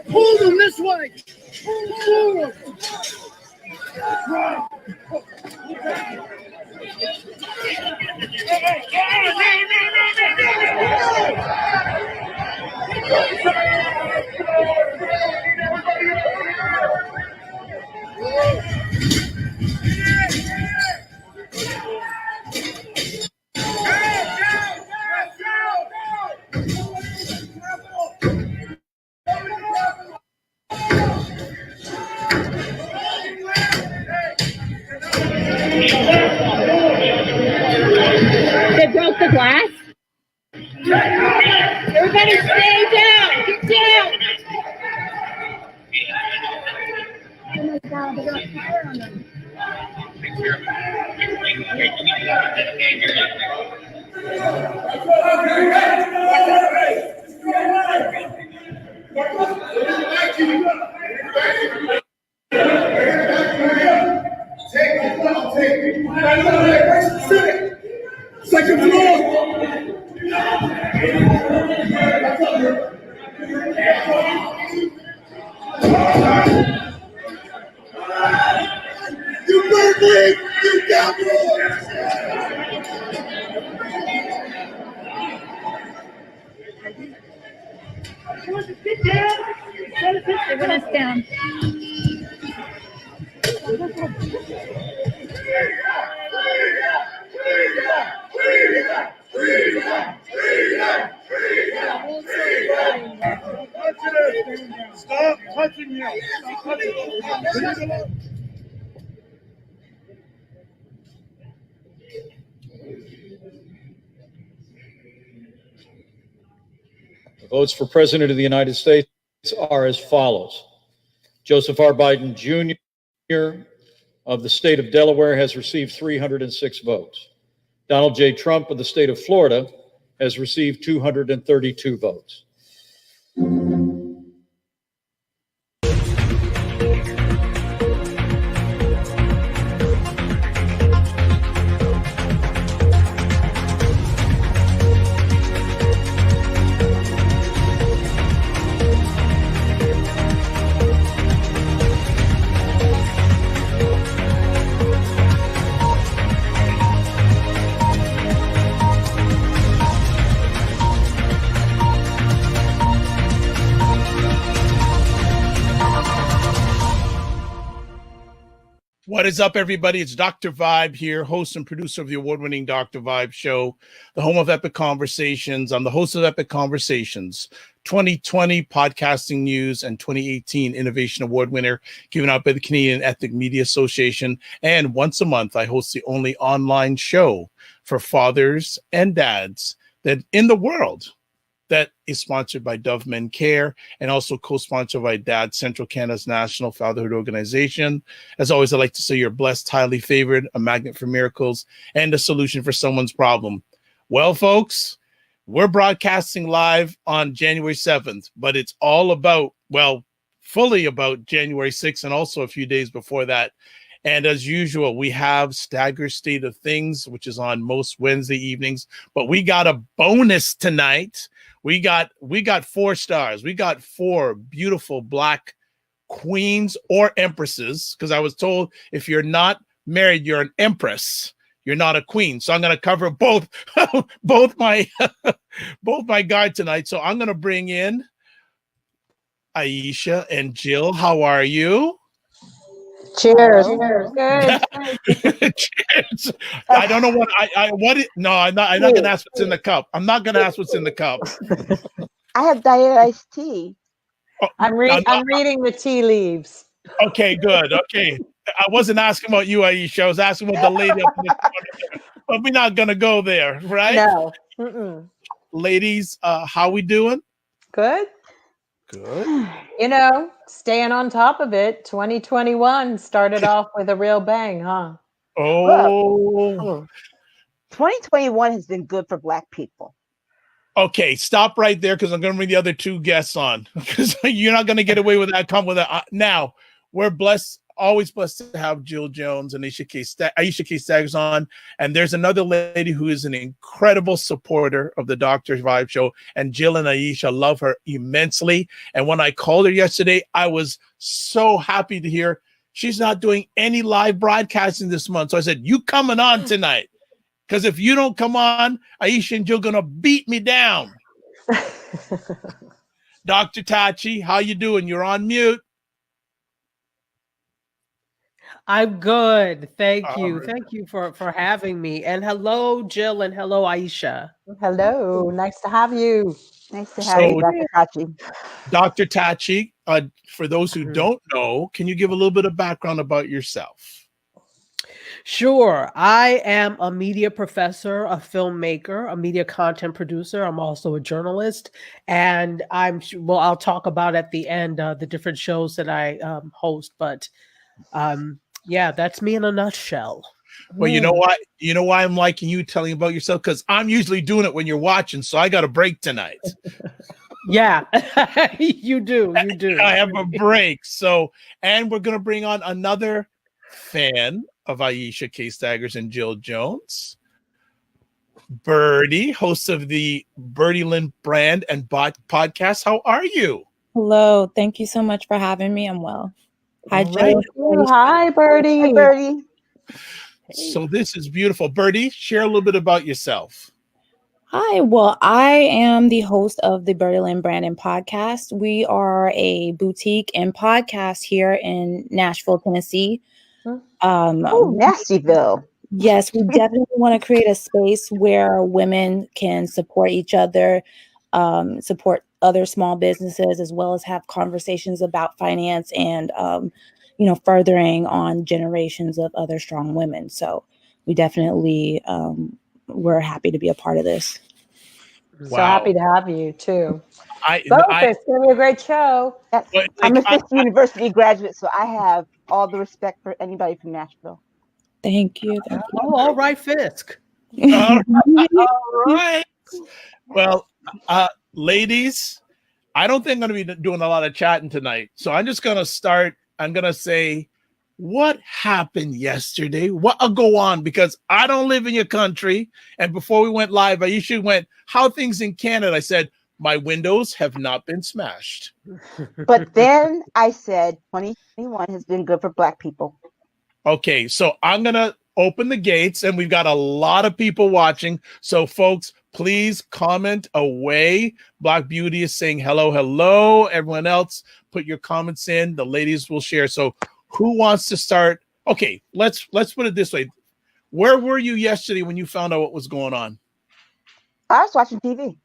Pull them this way. Pull them. They broke the glass. Everybody stay down. Get down. Oh my God, they got fire on them. Second floor. You murdered! You cowboys! Get down. They went us down. Stop touching you. Stop touching you. The votes for President of the United States are as follows. Joseph R. Biden Jr. of the state of Delaware has received 306 votes. Donald J. Trump of the state of Florida has received 232 votes. What is up, everybody? It's Dr. Vibe here, host and producer of the award-winning Dr. Vibe Show, the home of Epic Conversations. I'm the host of Epic Conversations, 2020 Podcasting News and 2018 Innovation Award winner, given out by the Canadian Ethnic Media Association. And once a month, I host the only online show for fathers and dads that in the world that is sponsored by Dove Men Care and also co-sponsored by Dad Central Canada's National Fatherhood Organization. As always, I'd like to say you're blessed, highly favored, a magnet for miracles, and a solution for someone's problem. Well, folks, we're broadcasting live on January 7th, but it's all about, well, fully about January 6th and also a few days before that. And as usual, we have Staggers State of Things, which is on most Wednesday evenings, but we got a bonus tonight. We got 4 stars. We got 4 beautiful Black queens or empresses, because I was told if you're not married, you're an empress. You're not a queen. So I'm going to cover both both my guard tonight. So I'm going to bring in Aisha and Jill. How are you? Cheers. Good. Cheers. I don't know what no, I'm not going to ask what's in the cup. I'm not going to ask what's in the cup. I have diet iced tea. Oh, I'm reading the tea leaves. Okay, good. Okay. I wasn't asking about you, Aisha. I was asking about the lady up in the corner. But we're not going to go there, right? No. Mm-mm. Ladies, how we doing? Good. Good. You know, staying on top of it. 2021 started off with a real bang, huh? Oh. 2021 has been good for Black people. Okay, stop right there because I'm going to bring the other 2 guests on because you're not going to get away with that. Come with that. Now, we're blessed. always blessed to have Jill Jones and Aisha K. Staggers on. And there's another lady who is an incredible supporter of the Dr. Vibe show. And Jill and Aisha love her immensely. And when I called her yesterday, I was so happy to hear she's not doing any live broadcasting this month. So I said, you coming on tonight? Because if you don't come on, Aisha and Jill gonna beat me down. Dr. Tachi, how you doing? You're on mute. I'm good. Thank All you. right. Thank you for having me. And hello, Jill, and hello, Aisha. Hello, nice to have you. Nice to have you, So, Dr. Kachi. Dr. Tachi, for those who don't know, can you give a little bit of background about yourself? Sure. I am a media professor, a filmmaker, a media content producer. I'm also a journalist. And I'll talk about at the end the different shows that I host. But yeah, that's me in a nutshell. Well, you know what? You know why I'm liking you telling about yourself? Because I'm usually doing it when you're watching, so I got a break tonight. Yeah, you do. You do. I have a break. So, and we're going to bring on another fan of Aisha K. Staggers and Jill Jones, Birdie, host of the Birdie Lynn brand and podcast. How are you? Hello. Thank you so much for having me. I'm well. Hi, All right. Jill. Hi, Birdie. Hi, Birdie. So this is beautiful. Birdie, share a little bit about yourself. Hi. Well, I am the host of the Birdie Lynn brand and podcast. We are a boutique and podcast here in Nashville, Tennessee. Oh, Nastyville. Yes, we definitely want to create a space where women can support each other, support other small businesses, as well as have conversations about finance and, furthering on generations of other strong women. So we definitely, we're happy to be a part of this. So happy to have you too. It's gonna be a great show. Yes. I'm a Fisk University graduate, so I have all the respect for anybody from Nashville. Thank you. Oh, all right, Fisk. All right. Well, ladies, I don't think I'm going to be doing a lot of chatting tonight. So I'm just going to start. I'm going to say, what happened yesterday? What'll go on? Because I don't live in your country. And before we went live, Aisha went, how things in Canada? I said, my windows have not been smashed. But then I said 2021 has been good for Black people. Okay, so I'm going to open the gates, and we've got a lot of people watching. So, folks, please comment away. Black Beauty is saying hello, hello. Everyone else, put your comments in. The ladies will share. So who wants to start? Okay, let's put it this way. Where were you yesterday when you found out what was going on? I was watching TV.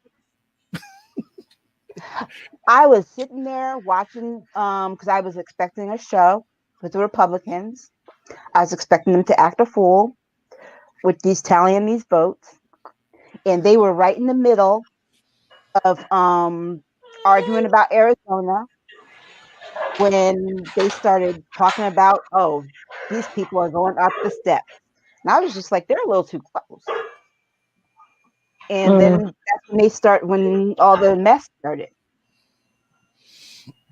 I was sitting there watching because I was expecting a show with the Republicans. I was expecting them to act a fool with these tallying these votes. And they were right in the middle of arguing about Arizona when they started talking about, oh, these people are going up the steps. And I was just like, they're a little too close. And then that's when all the mess started.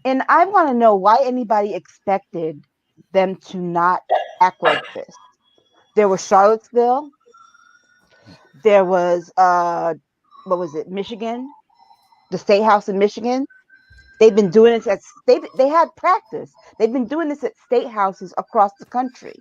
And I want to know why anybody expected them to not act like this. There was Charlottesville. There was Michigan, the State House in Michigan. They've been doing this they had practice. They've been doing this at state houses across the country.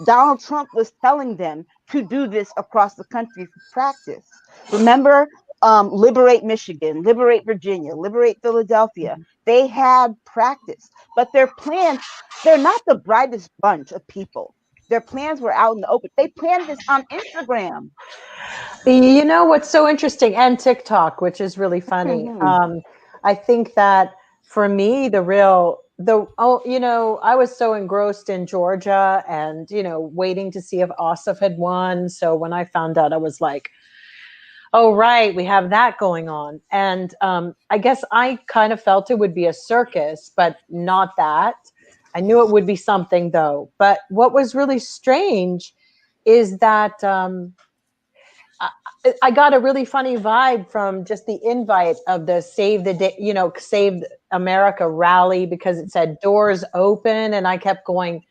Donald Trump was telling them to do this across the country for practice. Remember, liberate Michigan, liberate Virginia, liberate Philadelphia. They had practice, but their plans, they're not the brightest bunch of people. Their plans were out in the open. They planned this on Instagram. You know what's so interesting, and TikTok, which is really funny. I think that for me, I was so engrossed in Georgia and, waiting to see if Ossoff had won. So when I found out, I was like, oh, right, we have that going on. And I guess I kind of felt it would be a circus, but not that. I knew it would be something, though. But what was really strange is that I got a really funny vibe from just the invite of the Save the Day, Save America rally, because it said doors open. And I kept going,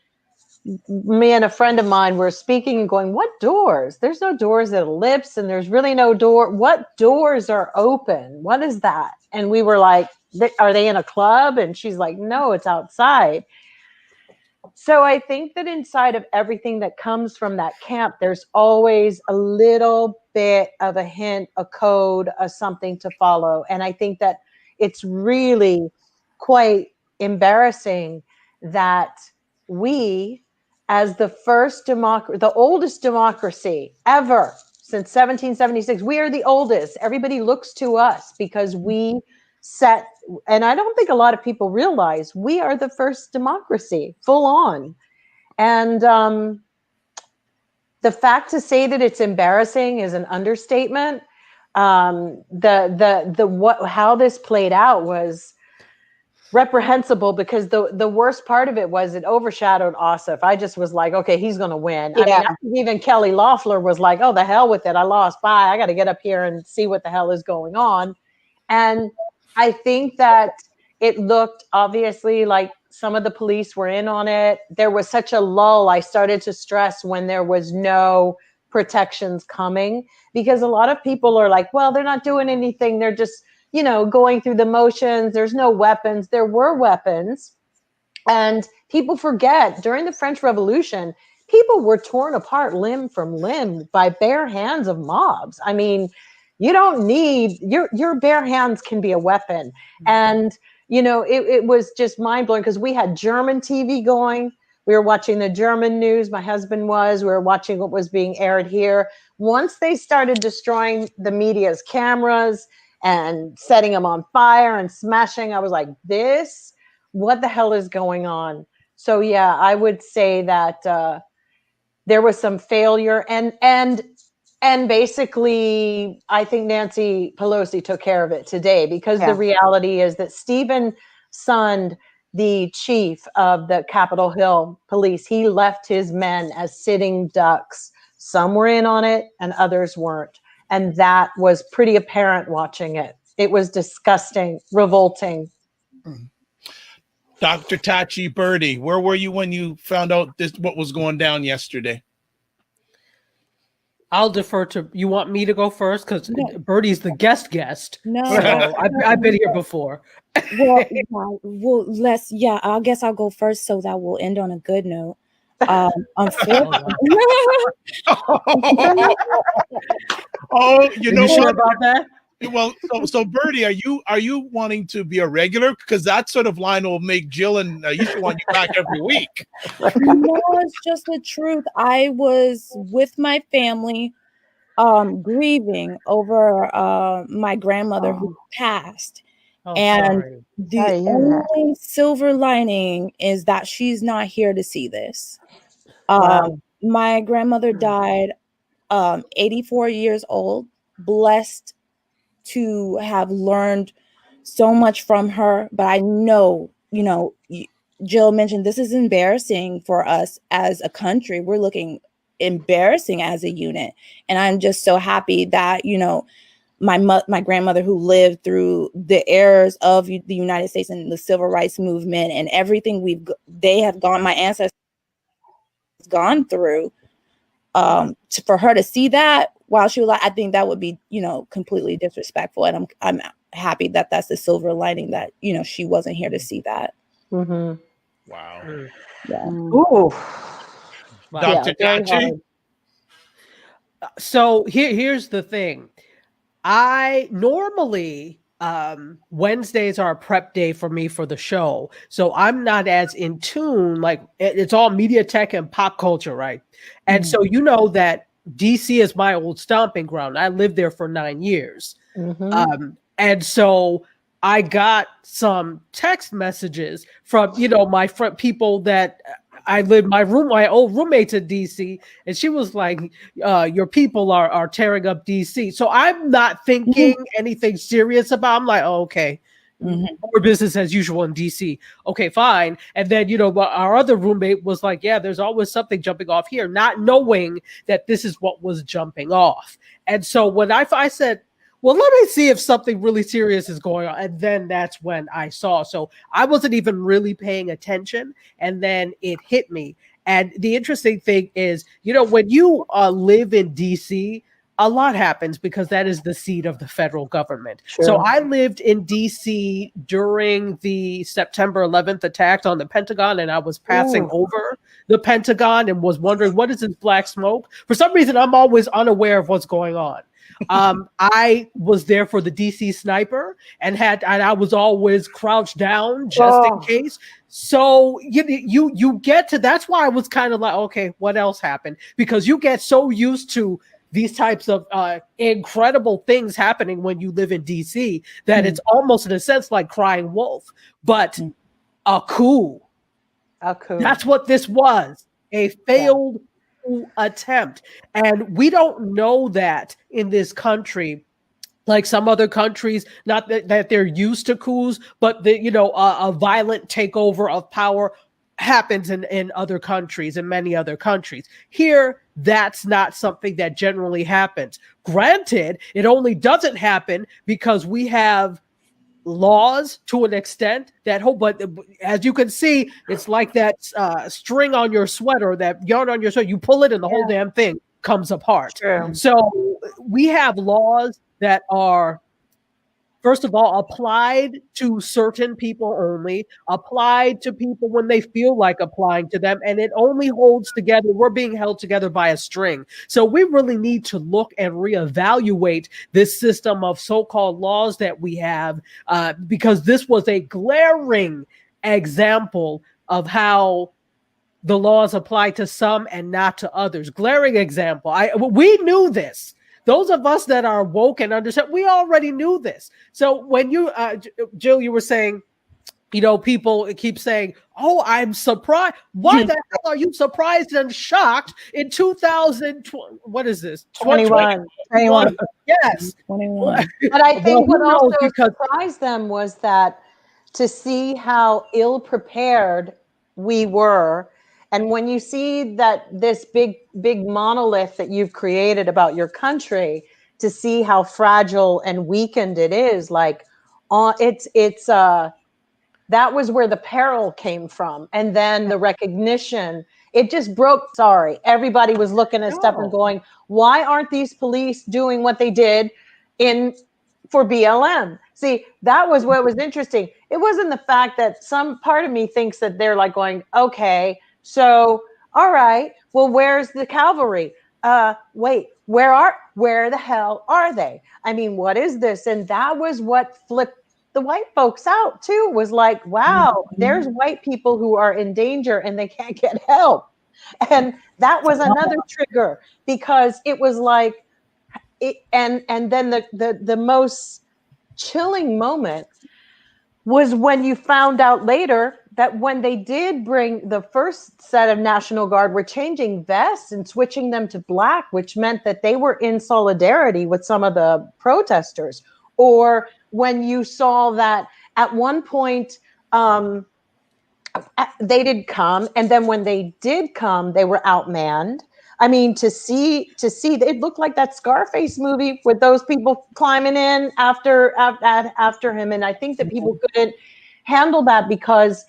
me and a friend of mine were speaking and going, what doors? There's no doors at Ellipse, and there's really no door. What doors are open? What is that? And we were like, are they in a club? And she's like, no, it's outside. So I think that inside of everything that comes from that camp, there's always a little bit of a hint, a code, a something to follow. And I think that it's really quite embarrassing that we, as the first the oldest democracy ever since 1776, we are the oldest. Everybody looks to us because we set, and I don't think a lot of people realize we are the first democracy, full on. And the fact to say that it's embarrassing is an understatement. How this played out was reprehensible, because the worst part of it was it overshadowed Ossoff. I just was like, okay, he's going to win. Yeah. I mean, I think even Kelly Loeffler was like, oh, the hell with it. I lost. Bye. I got to get up here and see what the hell is going on. And I think that it looked obviously like some of the police were in on it. There was such a lull. I started to stress when there was no protections coming, because a lot of people are like, well, they're not doing anything. They're just, going through the motions. There's no weapons. There were weapons. And people forget, during the French Revolution, people were torn apart limb from limb by bare hands of mobs. I mean, you don't need, your bare hands can be a weapon. And, it was just mind blowing, because we had German TV going. We were watching the German news. My husband was. We were watching what was being aired here. Once they started destroying the media's cameras and setting them on fire and smashing, I was like, what the hell is going on? So yeah, I would say that there was some failure, and basically I think Nancy Pelosi took care of it today, because the reality is that Stephen Sund, the chief of the Capitol Hill Police, he left his men as sitting ducks. Some were in on it and others weren't. And that was pretty apparent watching it. It was disgusting, revolting. Dr. Tachi, Birdie, where were you when you found out what was going down yesterday? I'll defer to, you want me to go first? Because Birdie's the guest. No. So I've been here before. Well, I guess I'll go first, so that we'll end on a good note. Unfortunately. Oh, you know sure what about that? Well, so Birdie, are you wanting to be a regular? Because that sort of line will make Jill and Aisha want you back every week. No, it's just the truth. I was with my family, grieving over my grandmother who passed. And sorry. the only silver lining is that she's not here to see this. My grandmother died 84 years old, blessed to have learned so much from her. But I know, Jill mentioned this is embarrassing for us as a country. We're looking embarrassing as a unit. And I'm just so happy that, my grandmother, who lived through the eras of the United States and the civil rights movement and everything my ancestors gone through, for her to see that while she was alive, I think that would be, completely disrespectful. And I'm happy that that's the silver lining, that, she wasn't here to see that. Mm-hmm. Wow. Yeah. Ooh. Dr. Tachi? So here's the thing. I normally, Wednesdays are a prep day for me for the show. So I'm not as in tune, like it's all media tech and pop culture, right? And so that DC is my old stomping ground. I lived there for 9 years. Mm-hmm. And so I got some text messages from, my people that I lived, my old roommates in DC, and she was like, your people are tearing up DC. So I'm not thinking anything serious about. I'm like, oh, okay, More business as usual in DC. Okay, fine. And then, our other roommate was like, yeah, there's always something jumping off here, not knowing that this is what was jumping off. And so when I said, well, let me see if something really serious is going on. And then that's when I saw. So I wasn't even really paying attention. And then it hit me. And the interesting thing is, when you live in DC, a lot happens because that is the seat of the federal government. Sure. So I lived in DC during the September 11th attacks on the Pentagon, and I was passing over the Pentagon and was wondering, what is this black smoke? For some reason, I'm always unaware of what's going on. I was there for the DC sniper and I was always crouched down just in case. So you get to, that's why I was kind of like, okay, what else happened? Because you get so used to these types of incredible things happening when you live in DC that it's almost in a sense like crying wolf, but a coup. A coup. That's what this was, a failed coup attempt. And we don't know that in this country, like some other countries, not that they're used to coups, but a violent takeover of power happens in other countries, in many other countries. Here, that's not something that generally happens. Granted, it only doesn't happen because we have laws to an extent that but as you can see, it's like that string on your sweater, that yarn on your sweater, you pull it and the whole damn thing comes apart. True. So we have laws that are, first of all, applied to certain people only, applied to people when they feel like applying to them, and it only holds together. We're being held together by a string. So we really need to look and reevaluate this system of so-called laws that we have, because this was a glaring example of how the laws apply to some and not to others. Glaring example. We knew this. Those of us that are woke and understand, we already knew this. So when you, Jill, you were saying, people keep saying, oh, I'm surprised. Why the hell are you surprised and shocked in 2020? What is this? 21. Yes. 21. But I think what also surprised them was that to see how ill prepared we were. And when you see that this big monolith that you've created about your country, to see how fragile and weakened it is, like that was where the peril came from. And then the recognition, it just broke. Sorry, everybody was looking at stuff and going, why aren't these police doing what they did for BLM? See, that was what was interesting. It wasn't the fact that some part of me thinks that they're like going, okay, so, all right, well, where's the cavalry? Wait, where the hell are they? I mean, what is this? And that was what flipped the white folks out too, was like, wow, there's white people who are in danger and they can't get help. And that was another trigger, because it was like, and then the most chilling moment was when you found out later that when they did bring the first set of National Guard, were changing vests and switching them to black, which meant that they were in solidarity with some of the protesters. Or when you saw that at one point they did come, and then when they did come, they were outmanned. I mean, to see, it looked like that Scarface movie with those people climbing in after him. And I think that people couldn't handle that, because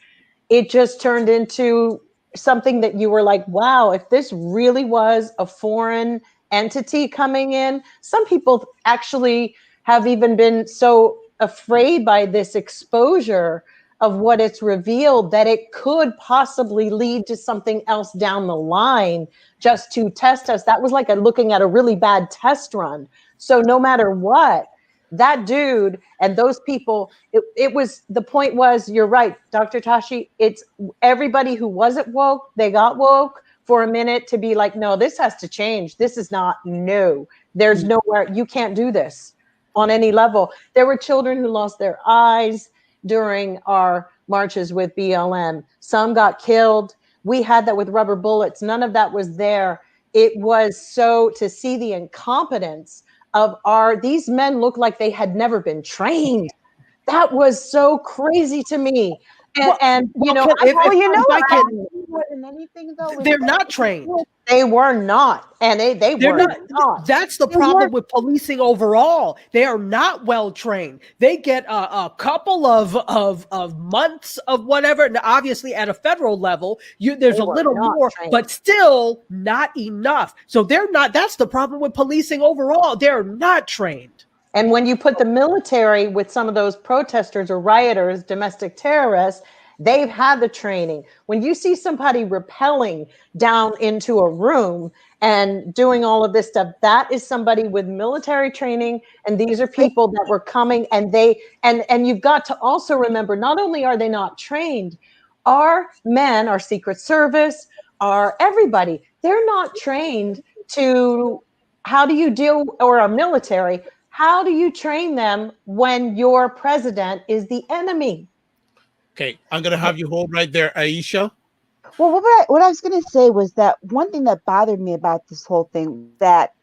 it just turned into something that you were like, wow, if this really was a foreign entity coming in. Some people actually have even been so afraid by this exposure of what it's revealed that it could possibly lead to something else down the line, just to test us. That was like looking at a really bad test run. So no matter what, that dude and those people, it was, the point was, you're right, Dr. Tachi, it's everybody who wasn't woke, they got woke for a minute to be like, no, this has to change. This is not, no, there's nowhere, you can't do this on any level. There were children who lost their eyes during our marches with BLM. Some got killed. We had that with rubber bullets. None of that was there. It was so, to see the incompetence of these men look like they had never been trained. That was so crazy to me. And you know, more than anything though, they're not trained. they were not, and they They're were not. That's the problem with policing overall. They are not well trained. They get a couple of months of whatever. And obviously, at a federal level, there's a little more, but still not enough. So they're not. That's the problem with policing overall. They're not trained. And when you put the military with some of those protesters or rioters, domestic terrorists, they've had the training. When you see somebody rappelling down into a room and doing all of this stuff, that is somebody with military training. And these are people that were coming, and and you've got to also remember, not only are they not trained, our men, our Secret Service, our everybody, they're not trained to how do you deal, or our military, how do you train them when your president is the enemy? Okay, I'm going to have you hold right there, Aisha. Well, what I was going to say was that one thing that bothered me about this whole thing, that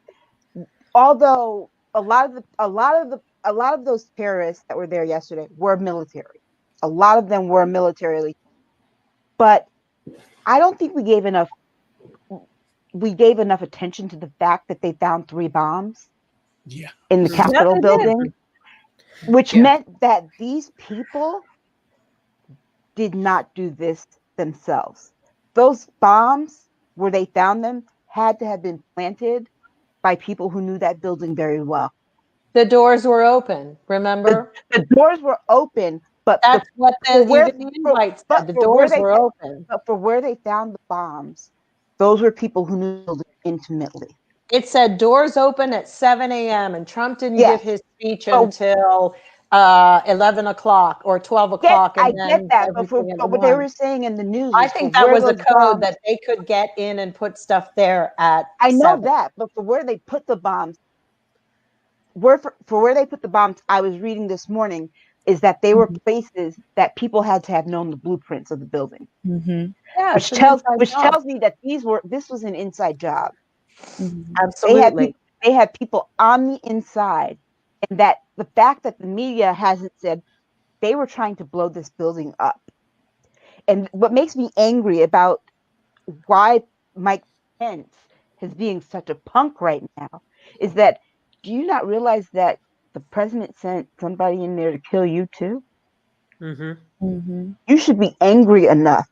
although a lot of those terrorists that were there yesterday were military, a lot of them were militarily, but I don't think we gave enough attention to the fact that they found 3 bombs. Yeah. In the Capitol building, which meant that these people did not do this themselves. Those bombs, where they found them, had to have been planted by people who knew that building very well. The doors were open, remember? The doors were open, but that's what the invite said. The doors were open. But for where they found the bombs, those were people who knew the building intimately. It said doors open at 7 a.m. and Trump didn't give his speech until 11 o'clock or 12 o'clock. I get that, but what they were saying in the news, I think that was a code that they could get in and put stuff there at. I know that, but for where they put the bombs, I was reading this morning, is that they were places that people had to have known the blueprints of the building, which tells me that this was an inside job. Absolutely. They had people on the inside, and that the fact that the media hasn't said, they were trying to blow this building up. And what makes me angry about why Mike Pence is being such a punk right now is that, do you not realize that the president sent somebody in there to kill you too? You should be angry enough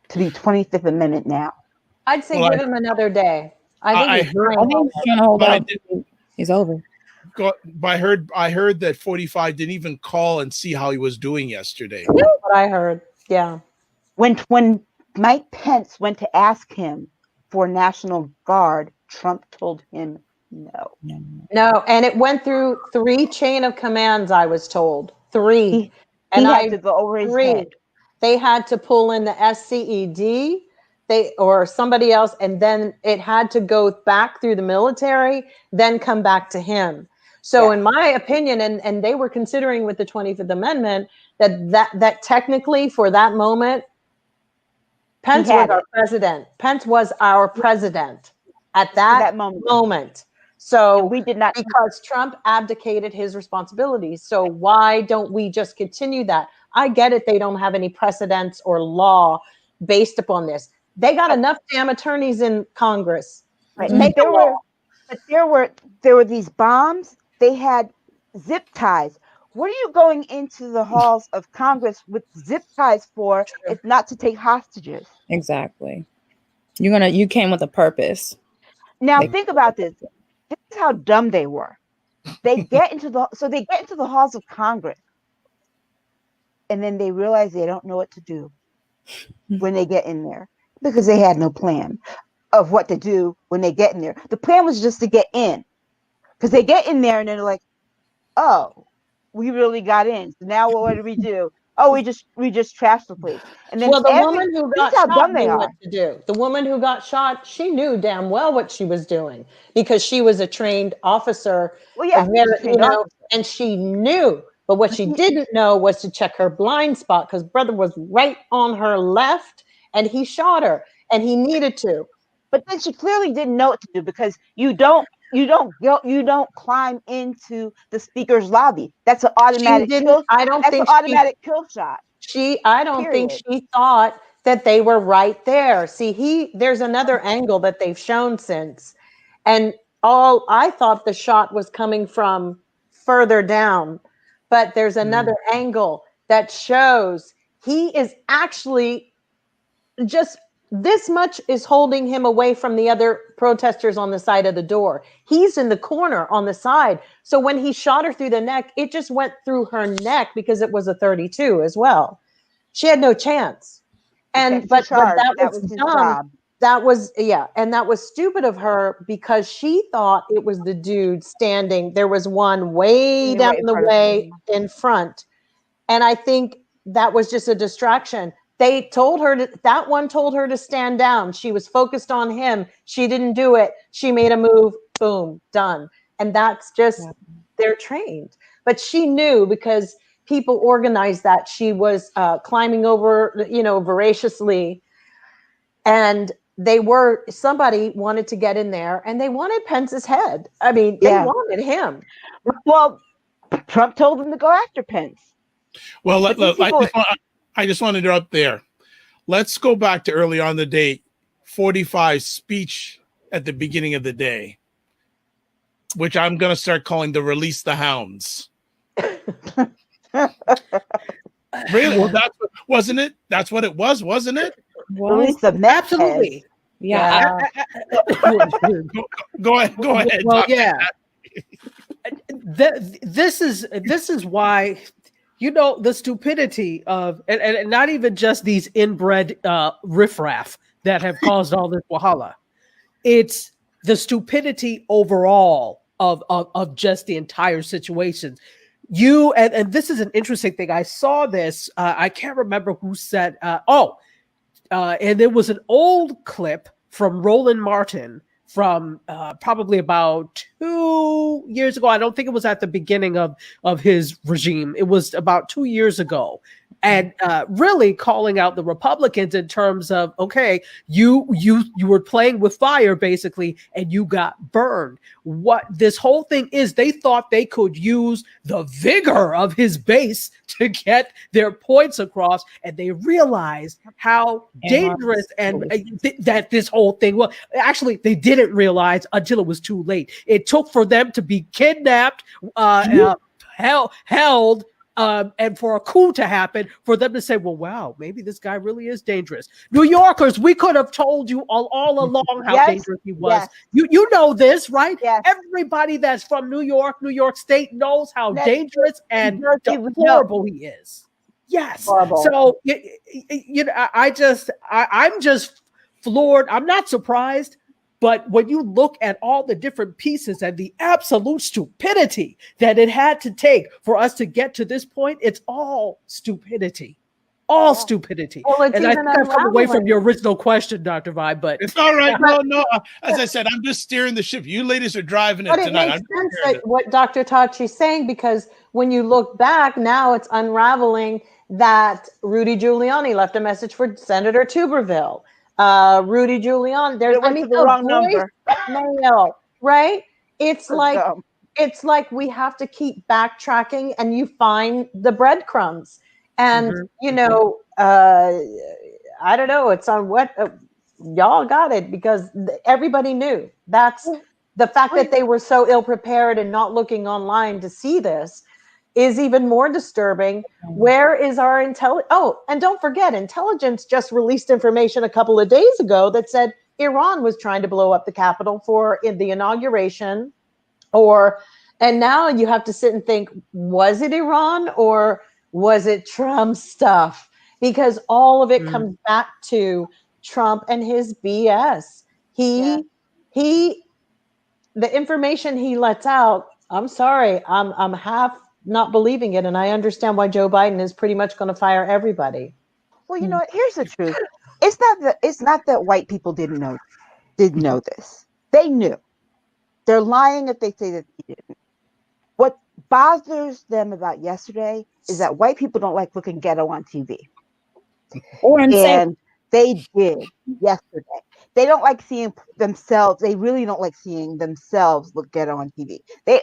to be 25th Amendment now. I'd say give him another day. I heard he's over. I heard that 45 didn't even call and see how he was doing yesterday. That's what I heard. Yeah. When Mike Pence went to ask him for National Guard, Trump told him no. And it went through 3 chain of commands, I was told. 3. He had to go over his head. They had to pull in the SCED, or somebody else, and then it had to go back through the military, then come back to him. So in my opinion, and they were considering with the 25th Amendment that technically for that moment, Pence was our president. Pence was our president at that moment. So we did not, because Trump abdicated his responsibilities. So why don't we just continue that? I get it. They don't have any precedents or law based upon this. They got enough damn attorneys in Congress. Right. There were these bombs. They had zip ties. What are you going into the halls of Congress with zip ties for, if not to take hostages? Exactly. You came with a purpose. Now think about this. This is how dumb they were. They get into the halls of Congress, and then they realize they don't know what to do when they get in there, because they had no plan of what to do when they get in there. The plan was just to get in, because they get in there and they're like, oh, we really got in. So now what do we do? Oh, we just trashed the place. And then the woman who got shot knew what to do. The woman who got shot, she knew damn well what she was doing, because she was a trained officer. Well, yeah, and she knew. But what she didn't know was to check her blind spot, because brother was right on her left and he shot her, and he needed to. But then she clearly didn't know what to do, because you don't You don't climb into the speaker's lobby. That's an automatic kill. I don't That's think an automatic kill shot. I don't think she thought that they were right there. See, there's another angle that they've shown since. And I thought the shot was coming from further down, but there's another angle that shows he is actually just this much is holding him away from the other protesters on the side of the door. He's in the corner on the side. So when he shot her through the neck, it just went through her neck because it was a 32 as well. She had no chance. And but that was dumb. Job. That was and that was stupid of her because she thought it was the dude standing. There was one way down the way in front. And I think that was just a distraction. They told her that one told her to stand down. She was focused on him. She didn't do it. She made a move. Boom, done. And that's just, they're trained. But she knew because people organized that she was climbing over, voraciously. And somebody wanted to get in there and they wanted Pence's head. I mean, they wanted him. Well, Trump told them to go after Pence. Well, I just want to interrupt there. Let's go back to early on the day, 45 speech at the beginning of the day, which I'm going to start calling the Release the Hounds. Really? Well, wasn't it? That's what it was, wasn't it? Release the meth. Absolutely. Yeah. Go ahead. Well, yeah. This is why. The stupidity of, and not even just these inbred riffraff that have caused all this wahala. It's the stupidity overall of just the entire situation. And this is an interesting thing. I saw this. I can't remember who said, and it was an old clip from Roland Martin from probably about 2 years ago. I don't think it was at the beginning of his regime. It was about 2 years ago. And really calling out the Republicans in terms of, okay, you were playing with fire basically, and you got burned. What this whole thing is, they thought they could use the vigor of his base to get their points across, and they realized how dangerous and that this whole thing was. Actually, they didn't realize until it was too late. It took for them to be kidnapped, held. And for a coup to happen, for them to say, well, wow, maybe this guy really is dangerous. New Yorkers, we could have told you all along how dangerous he was. Yes. You know this, right? Yes. Everybody that's from New York State knows how dangerous and deplorable he is. Yes. Horrible. So, I'm just floored. I'm not surprised. But when you look at all the different pieces and the absolute stupidity that it had to take for us to get to this point, it's all stupidity. Stupidity. Well, and I think I've come away from your original question, Dr. Vibe, but it's all right. No. As I said, I'm just steering the ship. You ladies are driving it tonight. But it makes sense what Dr. Tachi is saying, because when you look back, now it's unraveling that Rudy Giuliani left a message for Senator Tuberville. Rudy Giuliani, there's the wrong number. Mail, right? It's like we have to keep backtracking, and you find the breadcrumbs. And I don't know. It's on what y'all got it, because everybody knew. That's the fact that they were so ill prepared and not looking online to see this is even more disturbing. Where is our intelligence? Oh, and don't forget, intelligence just released information a couple of days ago that said Iran was trying to blow up the Capitol in the inauguration. And now you have to sit and think, was it Iran or was it Trump stuff? Because all of it comes back to Trump and his BS. The information he lets out, I'm sorry, I'm half not believing it, and I understand why Joe Biden is pretty much going to fire everybody. Well, here's the truth. It's not that white people didn't know this. They knew. They're lying if they say that they didn't. What bothers them about yesterday is that white people don't like looking ghetto on TV. And they did yesterday. they don't like seeing themselves. They really don't like seeing themselves look good on TV.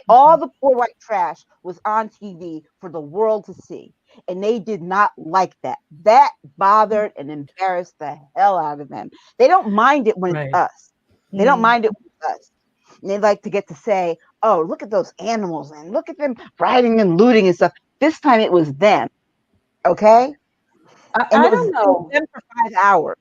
All the poor white trash was on TV for the world to see, and they did not like that. That bothered and embarrassed the hell out of them. They don't mind it when it's us. They don't mind it when it's us. And they like to get to say, "Oh, look at those animals and look at them rioting and looting and stuff." This time it was them. Okay, I and don't know. it was them for 5 hours.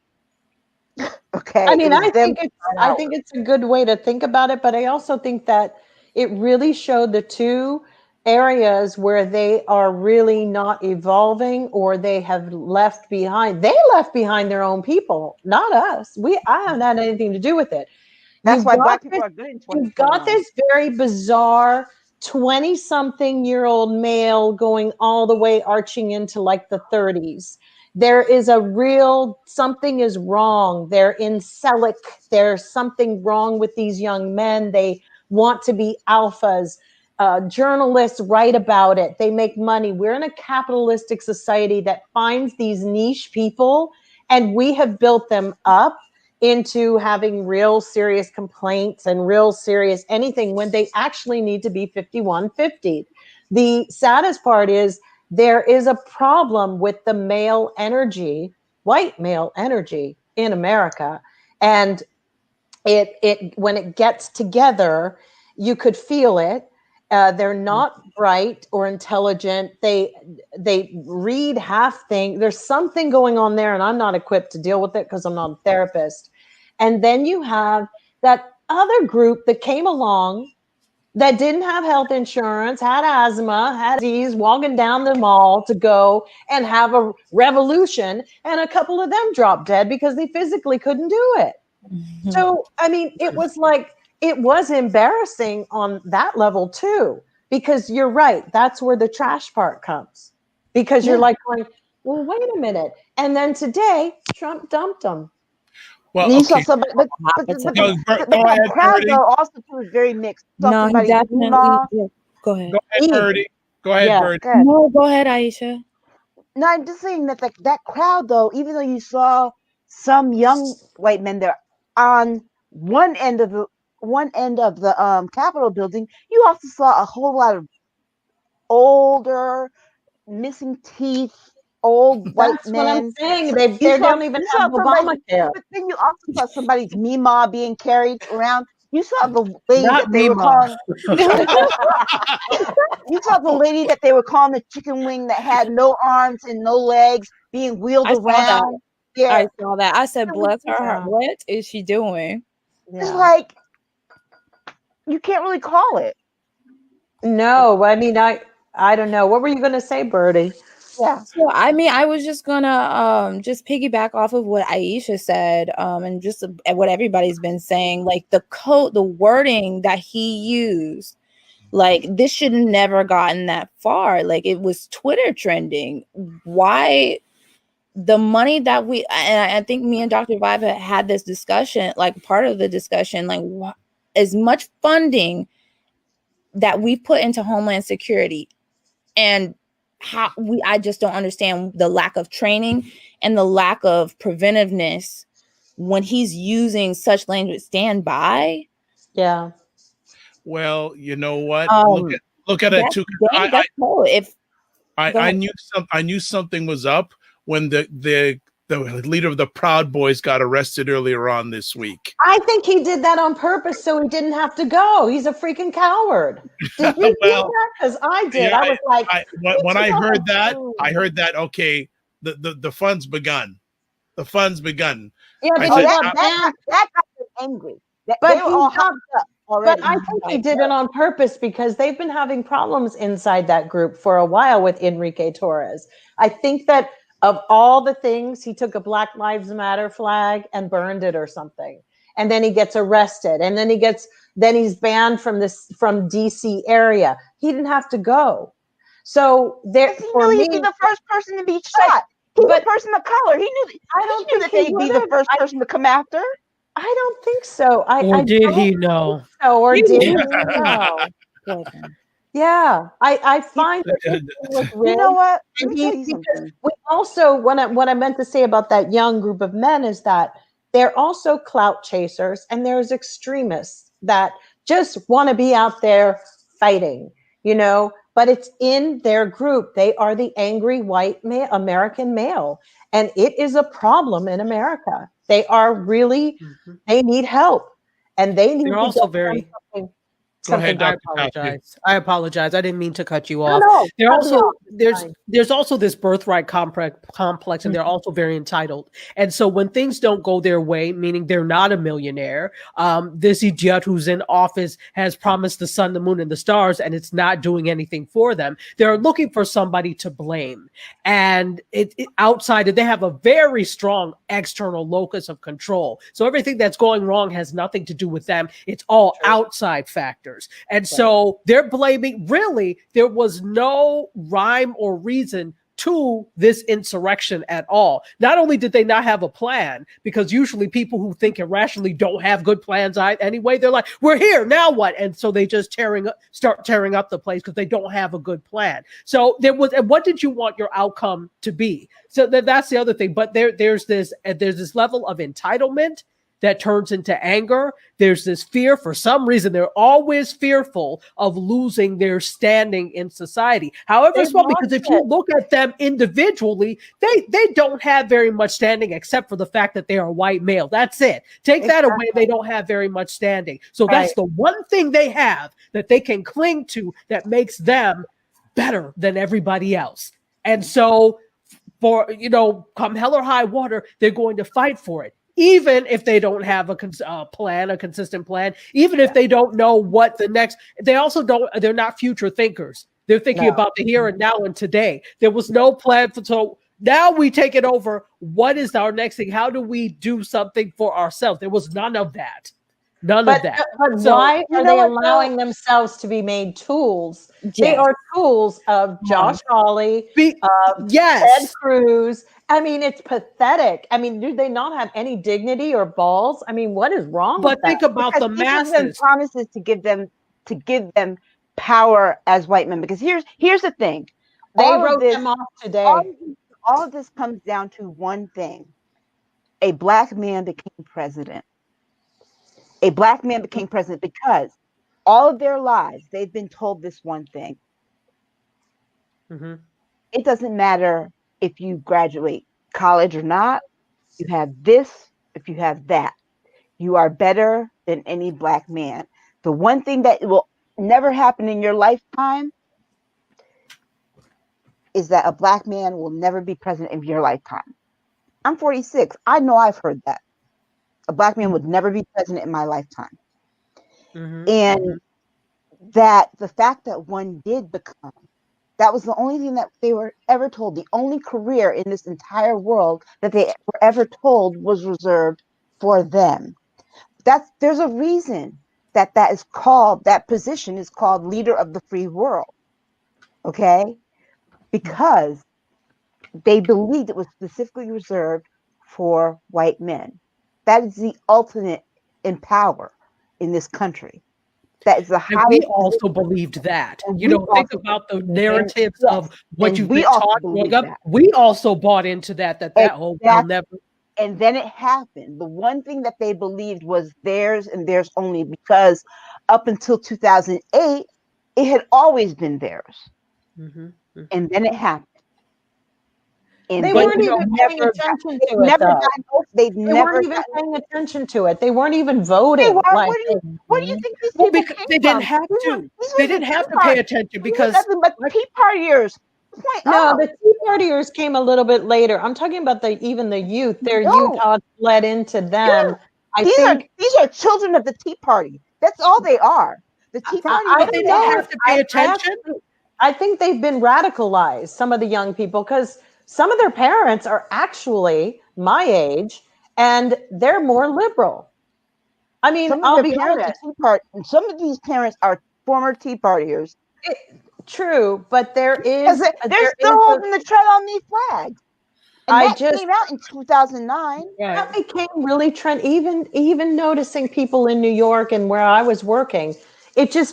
Okay. I mean, it was them I think it's a good way to think about it, but I also think that it really showed the two areas where they are really not evolving or they have left behind. They left behind their own people, not us. I haven't had anything to do with it. That's why black people are good in 2021. You've got this very bizarre 20-something-year-old male going all the way arching into like the 30s. There is a real, something is wrong. They're incelic. There's something wrong with these young men. They want to be alphas. Journalists write about it. They make money. We're in a capitalistic society that finds these niche people, and we have built them up into having real serious complaints and real serious anything when they actually need to be 5150. The saddest part is there is a problem with the male energy, white male energy in America. And it when it gets together, you could feel it. They're not bright or intelligent. They read half things. There's something going on there, and I'm not equipped to deal with it because I'm not a therapist. And then you have that other group that came along that didn't have health insurance, had asthma, had disease, walking down the mall to go and have a revolution, and a couple of them dropped dead because they physically couldn't do it. Mm-hmm. So, I mean, it was embarrassing on that level too, because you're right. That's where the trash part comes, because you're like going, well, wait a minute. And then today, Trump dumped them. Well, you saw somebody, but the crowd though also was very mixed. No, he definitely. Yeah. Go ahead. Go ahead, Birdie. Go ahead, Birdie. No, go ahead, Aisha. No, I'm just saying that that crowd though, even though you saw some young white men there on one end of the Capitol building, you also saw a whole lot of older, missing teeth, old white That's men. What I'm saying. They don't even have Obamacare. But then you also saw somebody's Mima being carried around. You saw the lady that they were calling. You saw the lady that they were calling the chicken wing that had no arms and no legs being wheeled around. Yeah, I saw that. I said, bless her heart. What is she doing? It's like you can't really call it. No, I mean, I don't know. What were you going to say, Birdie? Yeah. So I mean, I was just gonna just piggyback off of what Aisha said, and just what everybody's been saying. Like the wording that he used, like this should have never gotten that far. Like it was Twitter trending. Why the money that and I think me and Dr. Vibe had this discussion, like part of the discussion, like as much funding that we put into Homeland Security, and I just don't understand the lack of training and the lack of preventiveness when he's using such language. Stand by. Yeah. Well, you know what? Look at it too. I knew something was up when the leader of the Proud Boys got arrested earlier on this week. I think he did that on purpose so he didn't have to go. He's a freaking coward. Did you do that? Because I did. Yeah, I was like, when I heard that. Okay, the fun's begun. The fun's begun. Yeah, that got me angry. But I think he did it on purpose because they've been having problems inside that group for a while with Enrique Torres. I think that of all the things, he took a Black Lives Matter flag and burned it or something. And then he gets arrested. And then he's banned from DC area. He didn't have to go. So he'd be the first person to be shot. He's the person of color. He knew that they'd be the first person to come after. I don't think so. Did he know? Or did he know? Yeah, I find you know what? We also what I meant to say about that young group of men is that they're also clout chasers, and there's extremists that just want to be out there fighting, you know, but it's in their group. They are the angry white American male, and it is a problem in America. They are really, they need help, and they need They're to also get very. Go ahead, I Dr. Tachi. apologize. I apologize. I didn't mean to cut you No, off. no, They're cut me also off. there's also this birthright complex, and they're also very entitled. And so when things don't go their way, meaning they're not a millionaire, this idiot who's in office has promised the sun, the moon, and the stars, and it's not doing anything for them. They're looking for somebody to blame, and outside they have a very strong external locus of control. So everything that's going wrong has nothing to do with them. It's all outside factors. And so they're blaming, really, there was no rhyme or reason to this insurrection at all. Not only did they not have a plan, because usually people who think irrationally don't have good plans anyway, they're like, we're here, now what? And so they just start tearing up the place because they don't have a good plan. So there was, and what did you want your outcome to be? So that's the other thing. But there's this level of entitlement that turns into anger. There's this fear. For some reason, they're always fearful of losing their standing in society. However, it's well, because if you look at them individually, they don't have very much standing except for the fact that they are a white male. That's it. Take that away, they don't have very much standing. So that's the one thing they have that they can cling to that makes them better than everybody else. And so for, come hell or high water, they're going to fight for it. Even if they don't have a consistent plan, even if they don't know what the next, they're not future thinkers. They're thinking about the here and now and today. There was no plan so now we take it over. What is our next thing? How do we do something for ourselves? There was none of that. But Why are they allowing themselves to be made tools? Yes. They are tools of Josh Hawley, Ted Cruz. I mean, it's pathetic. I mean, do they not have any dignity or balls? I mean, what is wrong with that? But think about the masses. Them promises to give them power as white men. Because here's the thing. They wrote them off today. All of this comes down to one thing. A black man became president. A black man became president because all of their lives, they've been told this one thing. It doesn't matter if you graduate college or not, you have this, if you have that, you are better than any black man. The one thing that will never happen in your lifetime is that a black man will never be president in your lifetime. I'm 46. I know I've heard that. A black man would never be president in my lifetime. And that the fact that one did become, that was the only thing that they were ever told. The only career in this entire world that they were ever told was reserved for them. There's a reason that position is called leader of the free world. Okay? Because they believed it was specifically reserved for white men. That is the ultimate in power in this country. That is the highest. We also believed that. Think about the narratives of what you've been taught growing up. We also bought into that whole will never. And then it happened. The one thing that they believed was theirs and theirs only, because up until 2008, it had always been theirs. And then it happened. And they weren't even paying attention to it. They weren't even paying attention to it. They weren't even voting. What do you think these people came they didn't have to. They didn't have to pay attention because nothing but Tea Partiers. No, the Tea Partiers came a little bit later. I'm talking about even the youth. Their youth led into them. These are children of the Tea Party. That's all they are. The Tea Party. They don't have to pay attention. I think they've been radicalized, some of the young people, because some of their parents are actually my age, and they're more liberal. I mean, I'll be honest. Some of these parents are former Tea Partiers. True, but they're still holding the tread on these flags. And that came out in 2009. That became really trend. Even noticing people in New York and where I was working,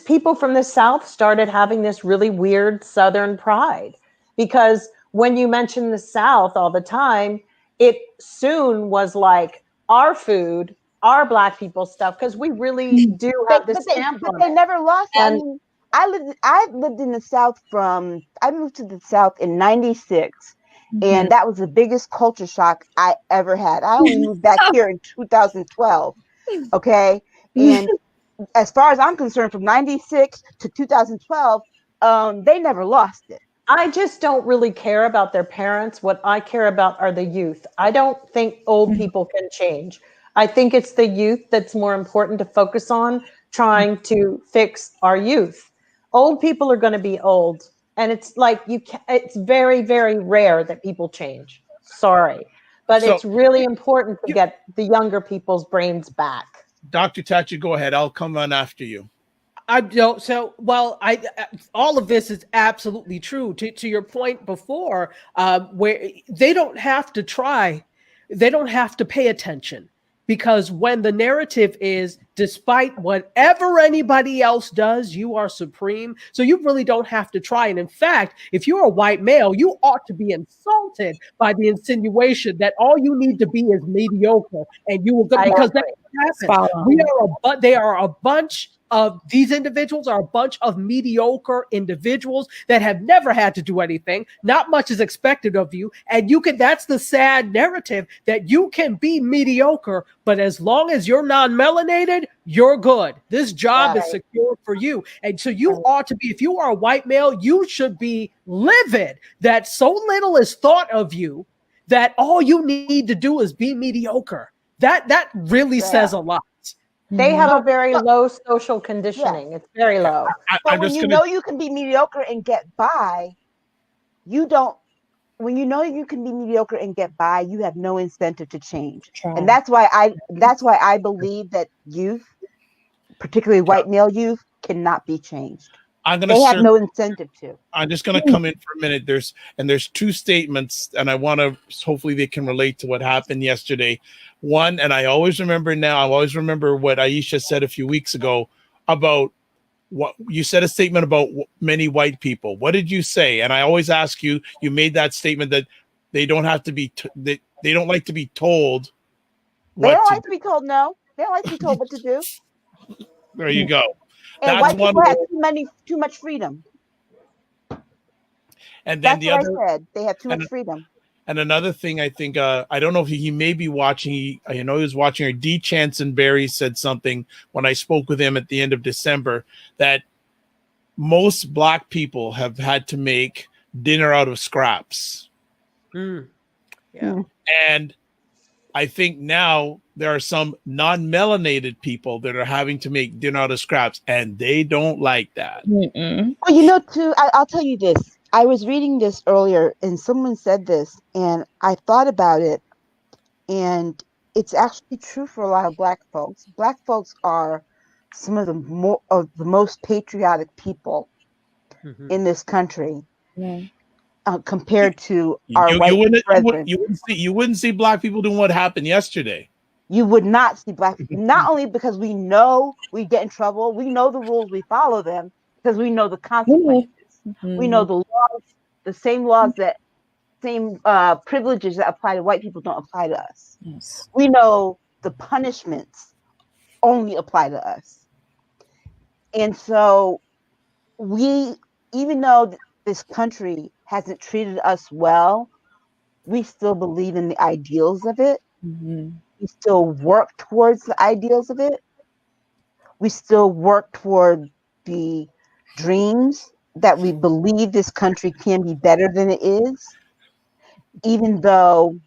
people from the South started having this really weird Southern pride, because when you mention the South all the time, it soon was like, our food, our Black people stuff, because we really do have this stamp but on they it. never lost. I And- mean, I lived in the South I moved to the South in '96, and that was the biggest culture shock I ever had. I only moved back here in 2012. Okay, and as far as I'm concerned, from '96 to 2012, they never lost it. I just don't really care about their parents. What I care about are the youth. I don't think old people can change. I think it's the youth that's more important to focus on, trying to fix our youth. Old people are going to be old, and it's like it's very, very rare that people change. Sorry, but So- it's really important to get the younger people's brains back. Dr. Tachi, go ahead. I'll come on after you. I don't. So, well, all of this is absolutely true. To your point before, where they don't have to try, they don't have to pay attention, because when the narrative is, despite whatever anybody else does, you are supreme. So you really don't have to try. And in fact, if you're a white male, you ought to be insulted by the insinuation that all you need to be is mediocre, and you will go, because that happens. They are a bunch of these individuals are a bunch of mediocre individuals that have never had to do anything. Not much is expected of you. And that's the sad narrative, that you can be mediocre, but as long as you're non-melanated, you're good. This job is secure for you. And so you ought to be, if you are a white male, you should be livid that so little is thought of you, that all you need to do is be mediocre. That really says a lot. They have a very low social conditioning. It's very low. But when you know you can be mediocre and get by, you don't. When you know you can be mediocre and get by, you have no incentive to change. And that's why I believe that youth, particularly white male youth, cannot be changed. They have no incentive to. I'm just going to come in for a minute. There's two statements, and I want to, hopefully they can relate to what happened yesterday. One, and I always remember what Aisha said a few weeks ago about what you said, a statement about many white people. What did you say? And I always ask you, you made that statement that they don't have to be, they don't like to be told. They don't like to be told no. They don't like to be told what to do. There you go. And That's white people one. have too much freedom. And then that's the what other, I said. They have too much freedom. And another thing, I think, I don't know if he may be watching. I know he was watching. Or D. Chansonberry said something when I spoke with him at the end of December, that most Black people have had to make dinner out of scraps. Yeah. And I think now there are some non-melanated people that are having to make dinner out of scraps, and they don't like that. Well, too, I'll tell you this. I was reading this earlier, and someone said this, and I thought about it, and it's actually true for a lot of Black folks. Black folks are some of the most patriotic people in this country. Compared to our white brethren. You wouldn't see Black people doing what happened yesterday. You would not see Black people, not only because we know we get in trouble, we know the rules, we follow them, because we know the consequences. We know the laws, the same laws same privileges that apply to white people don't apply to us. Yes. We know the punishments only apply to us. And so even though this country hasn't treated us well, we still believe in the ideals of it. We still work towards the ideals of it. We still work toward the dreams that we believe this country can be better than it is, even though.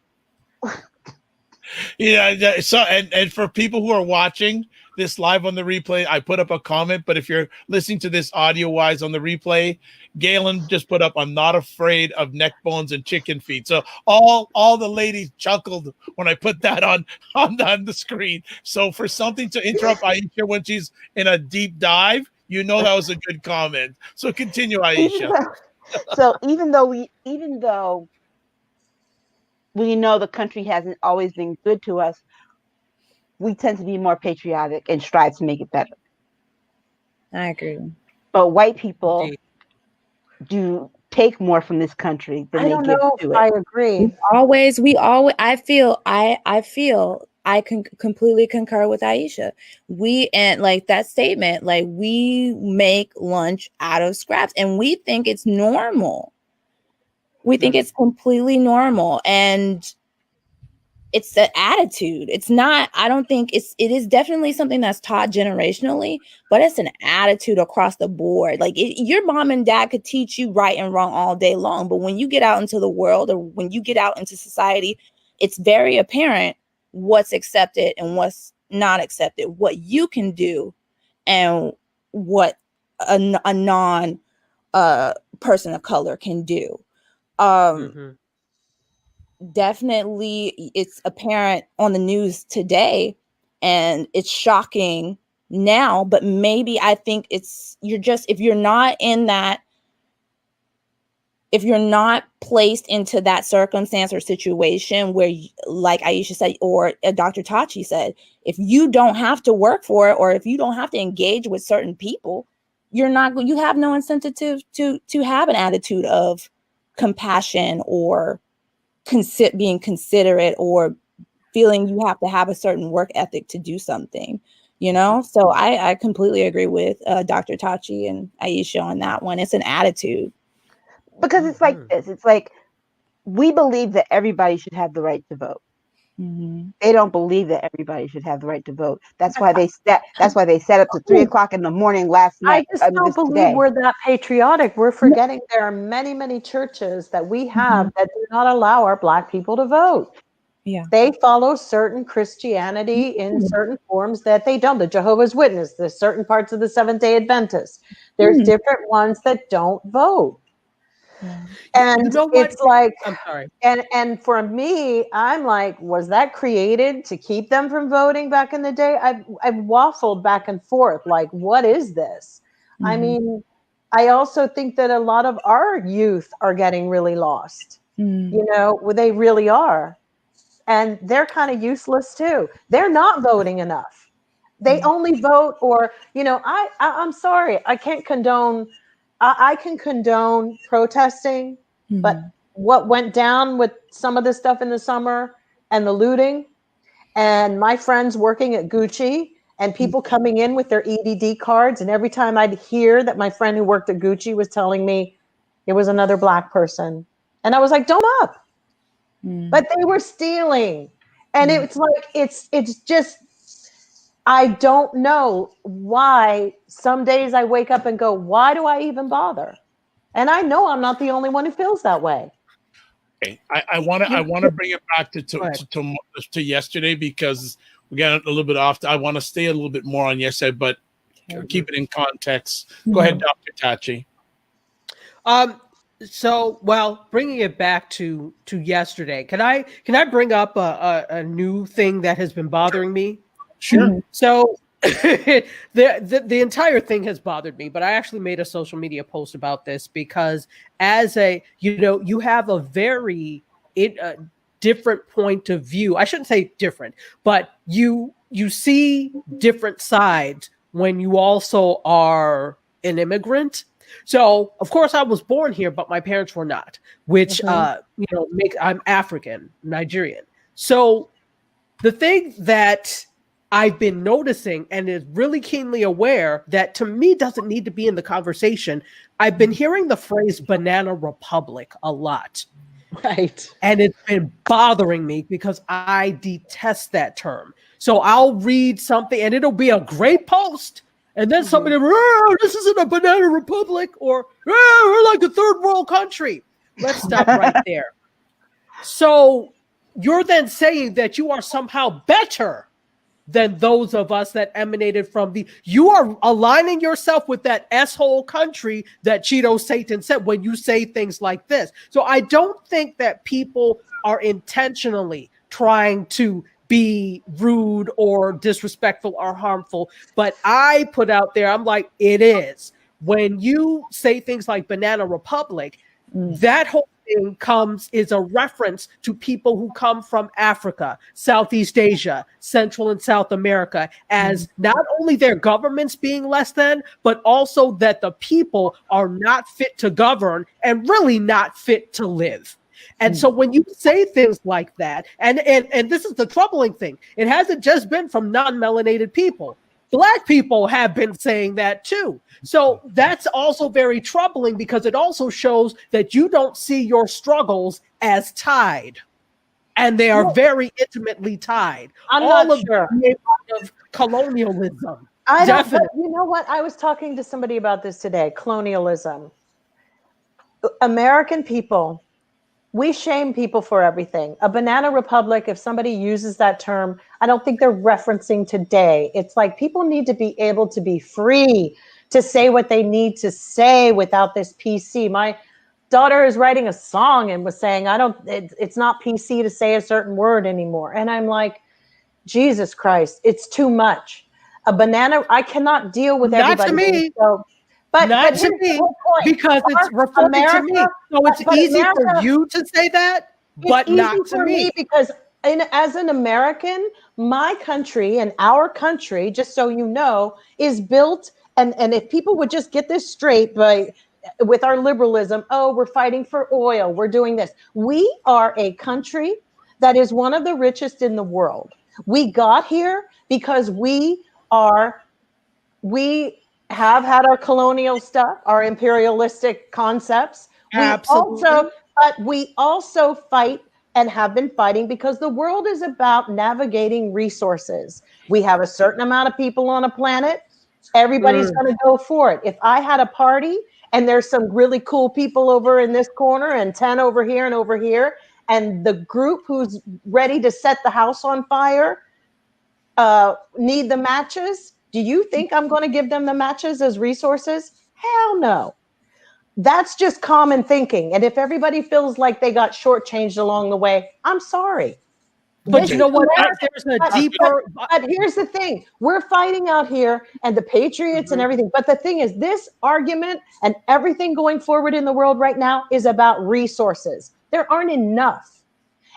Yeah. So, and for people who are watching this live on the replay, I put up a comment, but if you're listening to this audio wise on the replay, Galen just put up, "I'm not afraid of neck bones and chicken feet." So all the ladies chuckled when I put that on the screen. So for something to interrupt Aisha when she's in a deep dive, that was a good comment. So continue, Aisha. Even though we know the country hasn't always been good to us, we tend to be more patriotic and strive to make it better. I agree. But white people do take more from this country than they give to it. I agree. I feel I can completely concur with Aisha. And like that statement, like we make lunch out of scraps and we think it's normal. We think it's completely normal. And it's the attitude. It's not, I don't think it is definitely something that's taught generationally, but it's an attitude across the board. Like your mom and dad could teach you right and wrong all day long. But when you get out into the world or when you get out into society, it's very apparent what's accepted and what's not accepted, what you can do and what a non person of color can do. Definitely it's apparent on the news today and it's shocking now, but maybe I think if you're not placed into that circumstance or situation where, like Aisha said, or Dr. Tachi said, if you don't have to work for it, or if you don't have to engage with certain people, you have no incentive to have an attitude of compassion or being considerate or feeling you have to have a certain work ethic to do something, So I completely agree with Dr. Tachi and Aisha on that one. It's an attitude. Because it's like this. It's like we believe that everybody should have the right to vote. They don't believe that everybody should have the right to vote. That's why they set up to 3:00 in the morning last night. I just don't believe we're that patriotic. We're forgetting there are many, many churches that we have that do not allow our Black people to vote. Yeah. They follow certain Christianity in certain forms that they don't. The Jehovah's Witness, there's certain parts of the Seventh-day Adventists. There's different ones that don't vote. And it's like, I'm sorry. And for me, I'm like, was that created to keep them from voting back in the day? I've waffled back and forth. Like, what is this? I mean, I also think that a lot of our youth are getting really lost. They really are. And they're kind of useless too. They're not voting enough. They only vote I'm sorry. I can't condone I can condone protesting, but what went down with some of this stuff in the summer and the looting and my friends working at Gucci and people coming in with their EDD cards. And every time I'd hear that my friend who worked at Gucci was telling me it was another Black person. And I was like, dome up. But they were stealing. And it's like, it's just, I don't know why some days I wake up and go, why do I even bother? And I know I'm not the only one who feels that way. Okay. I want to bring it back to yesterday because we got a little bit off. I want to stay a little bit more on yesterday, but keep it in context. Go ahead, Dr. Tachi. So, bringing it back to yesterday, can I bring up a new thing that has been bothering me? Sure. So the entire thing has bothered me, but I actually made a social media post about this because you have a very different point of view. I shouldn't say different, but you see different sides when you also are an immigrant. So, of course, I was born here, but my parents were not, which, I'm African, Nigerian. So the thing that I've been noticing and is really keenly aware that to me doesn't need to be in the conversation. I've been hearing the phrase banana republic a lot. Right. And it's been bothering me because I detest that term. So I'll read something and it'll be a great post. And then somebody, this isn't a banana republic, or we're like a third world country. Let's stop right there. So you're then saying that you are somehow better than those of us that emanated from you are aligning yourself with that S-hole country that Cheeto Satan said when you say things like this. So I don't think that people are intentionally trying to be rude or disrespectful or harmful, but I put out there, I'm like, it is. When you say things like Banana Republic, that whole thing is a reference to people who come from Africa, Southeast Asia, Central and South America, as not only their governments being less than, but also that the people are not fit to govern and really not fit to live. And so when you say things like that, and this is the troubling thing, it hasn't just been from non-melanated people. Black people have been saying that too. So that's also very troubling because it also shows that you don't see your struggles as tied. And they are very intimately tied. I'm All not of sure. of colonialism. I don't, but Definitely. you know what? I was talking to somebody about this today. Colonialism. American people, we shame people for everything. A banana republic, if somebody uses that term, I don't think they're referencing today. It's like people need to be able to be free to say what they need to say without this PC. My daughter is writing a song and was saying, it's not PC to say a certain word anymore. And I'm like, Jesus Christ, it's too much. A banana, I cannot deal with Not to everybody. me. So, but Not here's to the me, whole point. because it's referring to me. So it's but easy for America- you to say that, but it's not easy to for me because as an American, my country and our country, just so you know, is built. And if people would just get this straight with our liberalism, oh, we're fighting for oil, we're doing this. We are a country that is one of the richest in the world. We got here because we have had our colonial stuff, our imperialistic concepts. Absolutely. We also fight and have been fighting because the world is about navigating resources. We have a certain amount of people on a planet. Everybody's going to go for it. If I had a party and there's some really cool people over in this corner and 10 over here, and the group who's ready to set the house on fire need the matches, do you think I'm going to give them the matches as resources? Hell no. That's just common thinking. And if everybody feels like they got shortchanged along the way, I'm sorry. But you know what? There's a deeper. But here's the thing. We're fighting out here and the patriots and everything. But the thing is, this argument and everything going forward in the world right now is about resources. There aren't enough.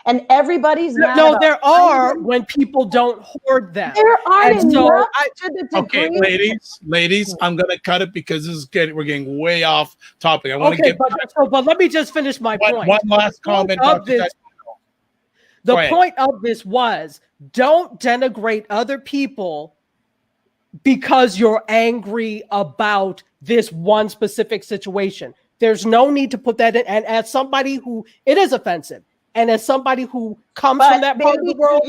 And everybody's no, there are when people don't hoard them. There aren't enough to the degree. Okay, ladies, I'm gonna cut it because we're getting way off topic. I want to get. But let me just finish my point. One last comment of this. The point of this was don't denigrate other people because you're angry about this one specific situation. There's no need to put that in. And as somebody who it is offensive. And as somebody who comes from that part of the world,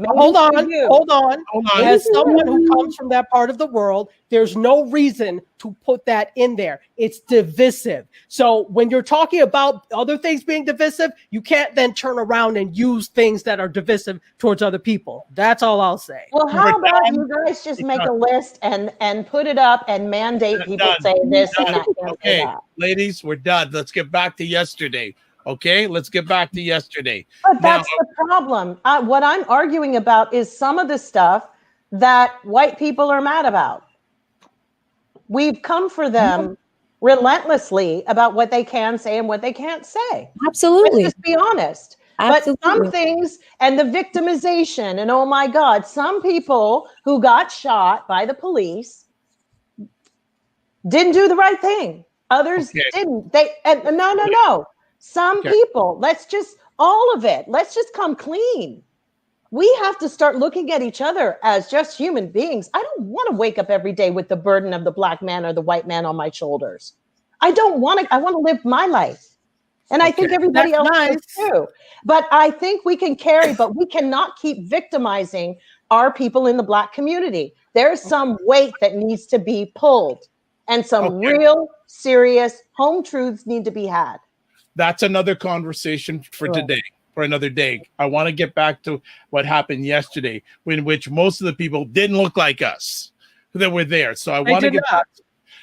hold on. As someone who comes from that part of the world, there's no reason to put that in there. It's divisive. So when you're talking about other things being divisive, you can't then turn around and use things that are divisive towards other people. That's all I'll say. Well, how about you guys just make a list and put it up and mandate people say this and that. Okay, ladies, we're done. Let's get back to yesterday. Okay, let's get back to yesterday. But that's the problem. What I'm arguing about is some of the stuff that white people are mad about. We've come for them relentlessly about what they can say and what they can't say. Absolutely. Let's just be honest. Absolutely. But some things and the victimization and oh my God, some people who got shot by the police didn't do the right thing. Others didn't. No. Some people, all of it, let's just come clean. We have to start looking at each other as just human beings. I don't want to wake up every day with the burden of the black man or the white man on my shoulders. I want to live my life. And I think everybody else does too. But I think we can but we cannot keep victimizing our people in the black community. There's some weight that needs to be pulled and some real serious home truths need to be had. That's another conversation for today, for another day. I want to get back to what happened yesterday, in which most of the people didn't look like us that were there. So I want to get back.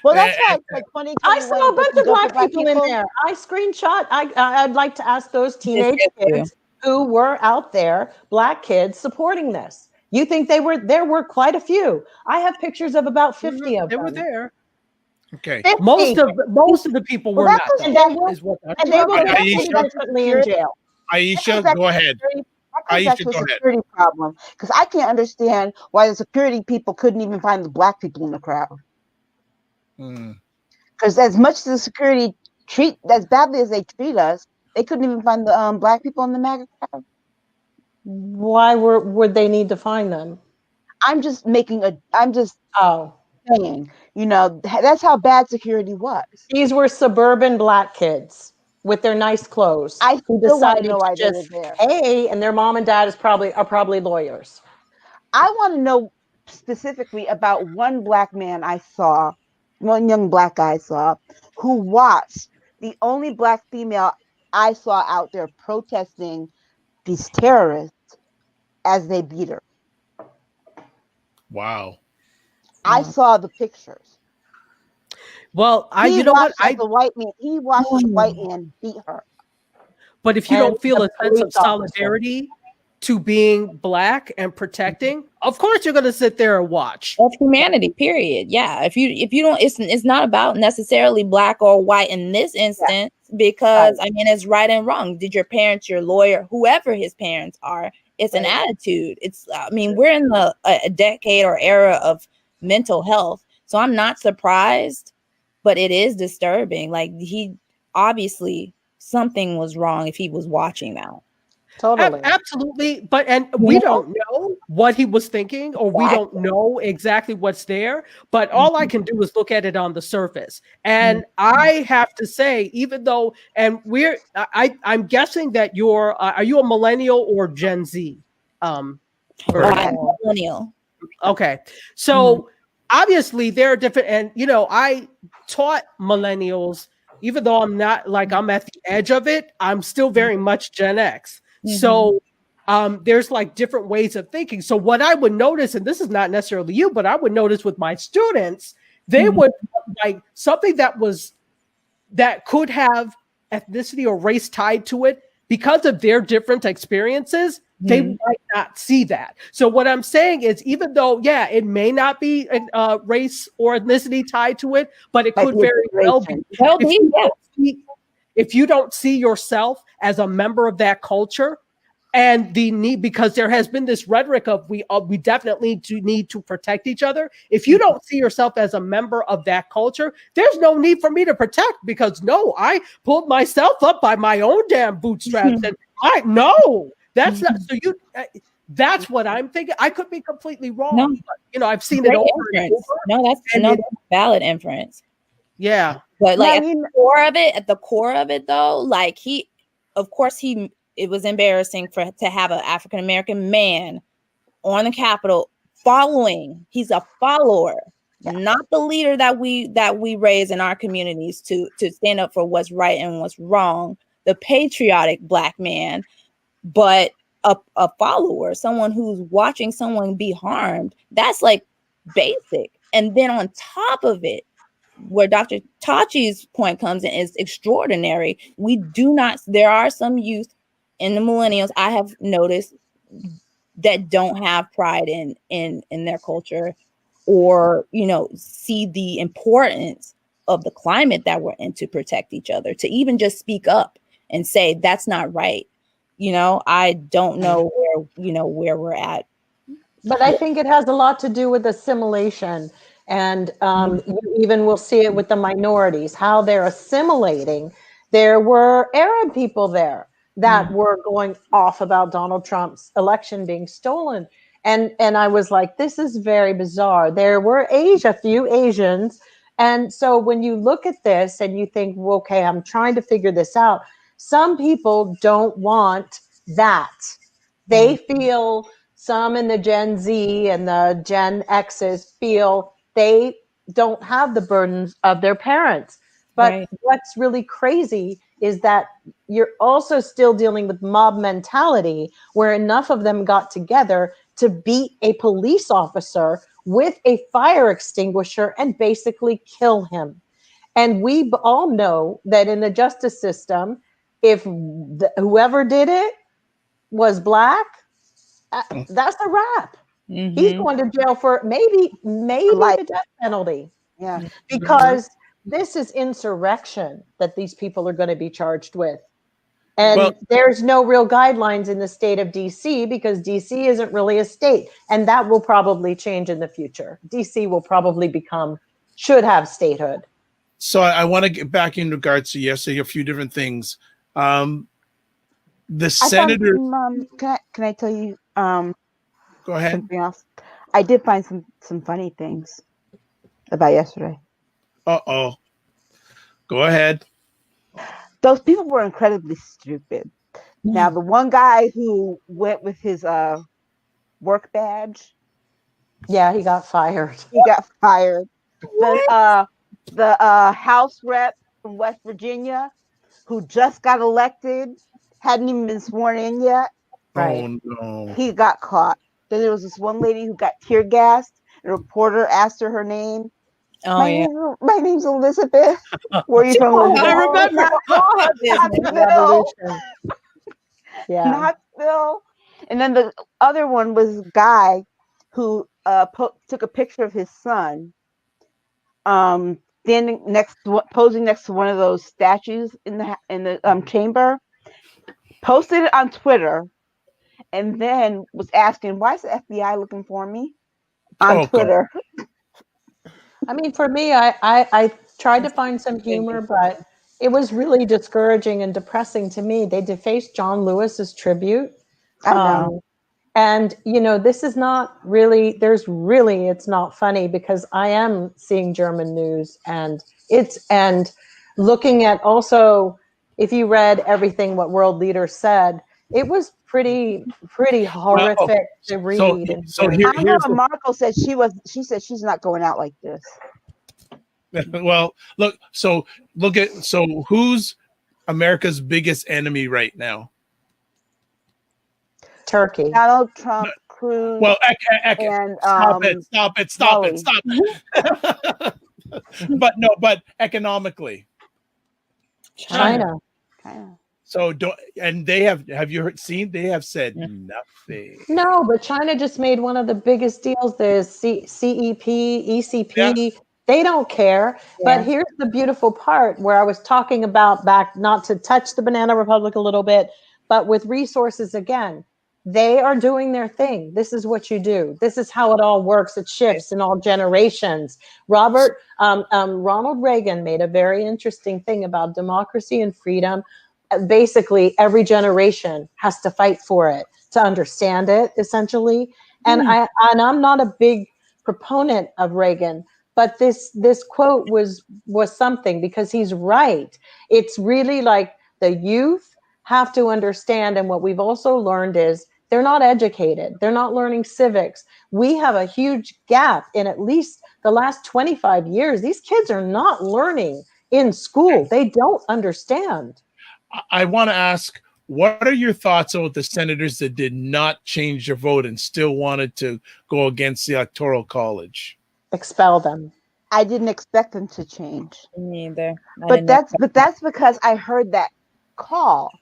Well, that's like funny. I saw a bunch of black people in there. I screenshot. I'd like to ask those teenage kids who were out there, black kids supporting this. You think there were quite a few. I have pictures of about 50 of them. They were there. Okay. 50. Most of the people were not. And they will eventually in jail. Aisha, go ahead. Aisha, go ahead. Security problem, because I can't understand why the security people couldn't even find the black people in the crowd. Because as much as the security as badly as they treat us, They couldn't even find the black people in the MAGA crowd. Why would they need to find them? I'm just Oh, saying, that's how bad security was. these were suburban black kids with their nice clothes I who still want to decided know why to they just were there. pay, and their mom and dad are probably lawyers. I want to know specifically about one black man I saw, one young black guy I saw, who watched the only black female I saw out there protesting these terrorists as they beat her. Wow. I saw the pictures. Well, He you know what? watched the white man. He watched the white man beat her. But if you And don't feel the a sense of police officer. solidarity to being black and protecting, of course you're going to sit there and watch. That's humanity, period. Yeah. If you don't, it's not about necessarily black or white in this instance, because I mean, it's right and wrong. Did your parents, your lawyer, whoever his parents are, it's an attitude. I mean, we're in a decade or era of mental health. So I'm not surprised, but it is disturbing. Like, he obviously something was wrong if he was watching that. Totally. Absolutely. But we don't know what he was thinking, or we don't know exactly what's there. But all I can do is look at it on the surface. And I have to say, even though, and I'm guessing that are you a millennial or Gen Z? I'm millennial. Okay. So obviously there are different, and I taught millennials, even though I'm not I'm at the edge of it, I'm still very much Gen X. So there's like different ways of thinking. So what I would notice, and this is not necessarily you, but I would notice with my students, they would like something that could have ethnicity or race tied to it because of their different experiences. They might not see that. So what I'm saying is, even though, it may not be race or ethnicity tied to it, but it could very well be. If you don't see yourself as a member of that culture, and the need, because there has been this rhetoric of we definitely need to protect each other. If you don't see yourself as a member of that culture, there's no need for me to protect, because I pulled myself up by my own damn bootstraps, and that's not. So that's what I'm thinking. I could be completely wrong. But, I've seen it over and over. No, that's valid inference. Yeah. But like at the core of it though, like it was embarrassing to have an African American man on the Capitol following. He's a follower, not the leader that we raise in our communities to stand up for what's right and what's wrong. The patriotic black man, but a follower, someone who's watching someone be harmed. That's like basic. And then on top of it, where Dr. Tachi's point comes in, is extraordinary. There are some youth in the millennials I have noticed that don't have pride in their culture, or see the importance of the climate that we're in to protect each other, to even just speak up and say that's not right. I don't know where we're at. But I think it has a lot to do with assimilation. And you even will see it with the minorities, how they're assimilating. There were Arab people there that were going off about Donald Trump's election being stolen. And I was like, this is very bizarre. There were a few Asians. And so when you look at this and you think, well, okay, I'm trying to figure this out. Some people don't want that. They feel, some in the Gen Z and the Gen X's feel they don't have the burdens of their parents. But what's really crazy is that you're also still dealing with mob mentality, where enough of them got together to beat a police officer with a fire extinguisher and basically kill him. And we all know that in the justice system, if whoever did it was black, that's a wrap. He's going to jail for maybe the death penalty. Yeah. Because this is insurrection that these people are going to be charged with. And there's no real guidelines in the state of DC, because DC isn't really a state. And that will probably change in the future. DC will probably should have statehood. So I want to get back in regards to yesterday, a few different things. The I found senator. some, can I tell you Go ahead. something else? I did find some funny things about yesterday. Uh-oh. Go ahead. Those people were incredibly stupid. Now, the one guy who went with his work badge, Yeah, he got fired. he got fired. The House rep from West Virginia who just got elected, hadn't even been sworn in yet, Right. Oh no. he got caught. Then there was this one lady who got tear gassed. And a reporter asked her name. Oh yeah. My name's Elizabeth. Where are you from, Elizabeth? I remember. All her business. Knoxville. Yeah. Knoxville. And then the other one was a guy who took a picture of his son, standing posing next to one of those statues in the chamber. Posted it on Twitter, and then was asking, "Why is the FBI looking for me?" On Oh, Twitter. I mean, for me, I tried to find some humor, but it was really discouraging and depressing to me. They defaced John Lewis's tribute. I know. And, this is not really, it's not funny because I am seeing German news and looking at also, if you read everything what world leaders said, it was pretty horrific to read. Angela Merkel said she said she's not going out like this. Well, so who's America's biggest enemy right now? Turkey. Donald Trump, Cruz. Well, and stop it. But economically, China. So have you seen? They have said nothing. No, but China just made one of the biggest deals. The CEP, ECP. Yeah. They don't care. Yeah. But here's the beautiful part where I was talking about back, not to touch the Banana Republic a little bit, but with resources again. They are doing their thing. This is what you do. This is how it all works. It shifts in all generations. Ronald Reagan made a very interesting thing about democracy and freedom. Basically, every generation has to fight for it, to understand it, essentially. And I'm not a big proponent of Reagan, but this quote was something, because he's right. It's really like the youth have to understand, and what we've also learned is they're not educated. They're not learning civics. We have a huge gap in at least the last 25 years. These kids are not learning in school. They don't understand. I want to ask, what are your thoughts on the senators that did not change their vote and still wanted to go against the Electoral College? Expel them. I didn't expect them to change. Me neither. But that's because I heard that call.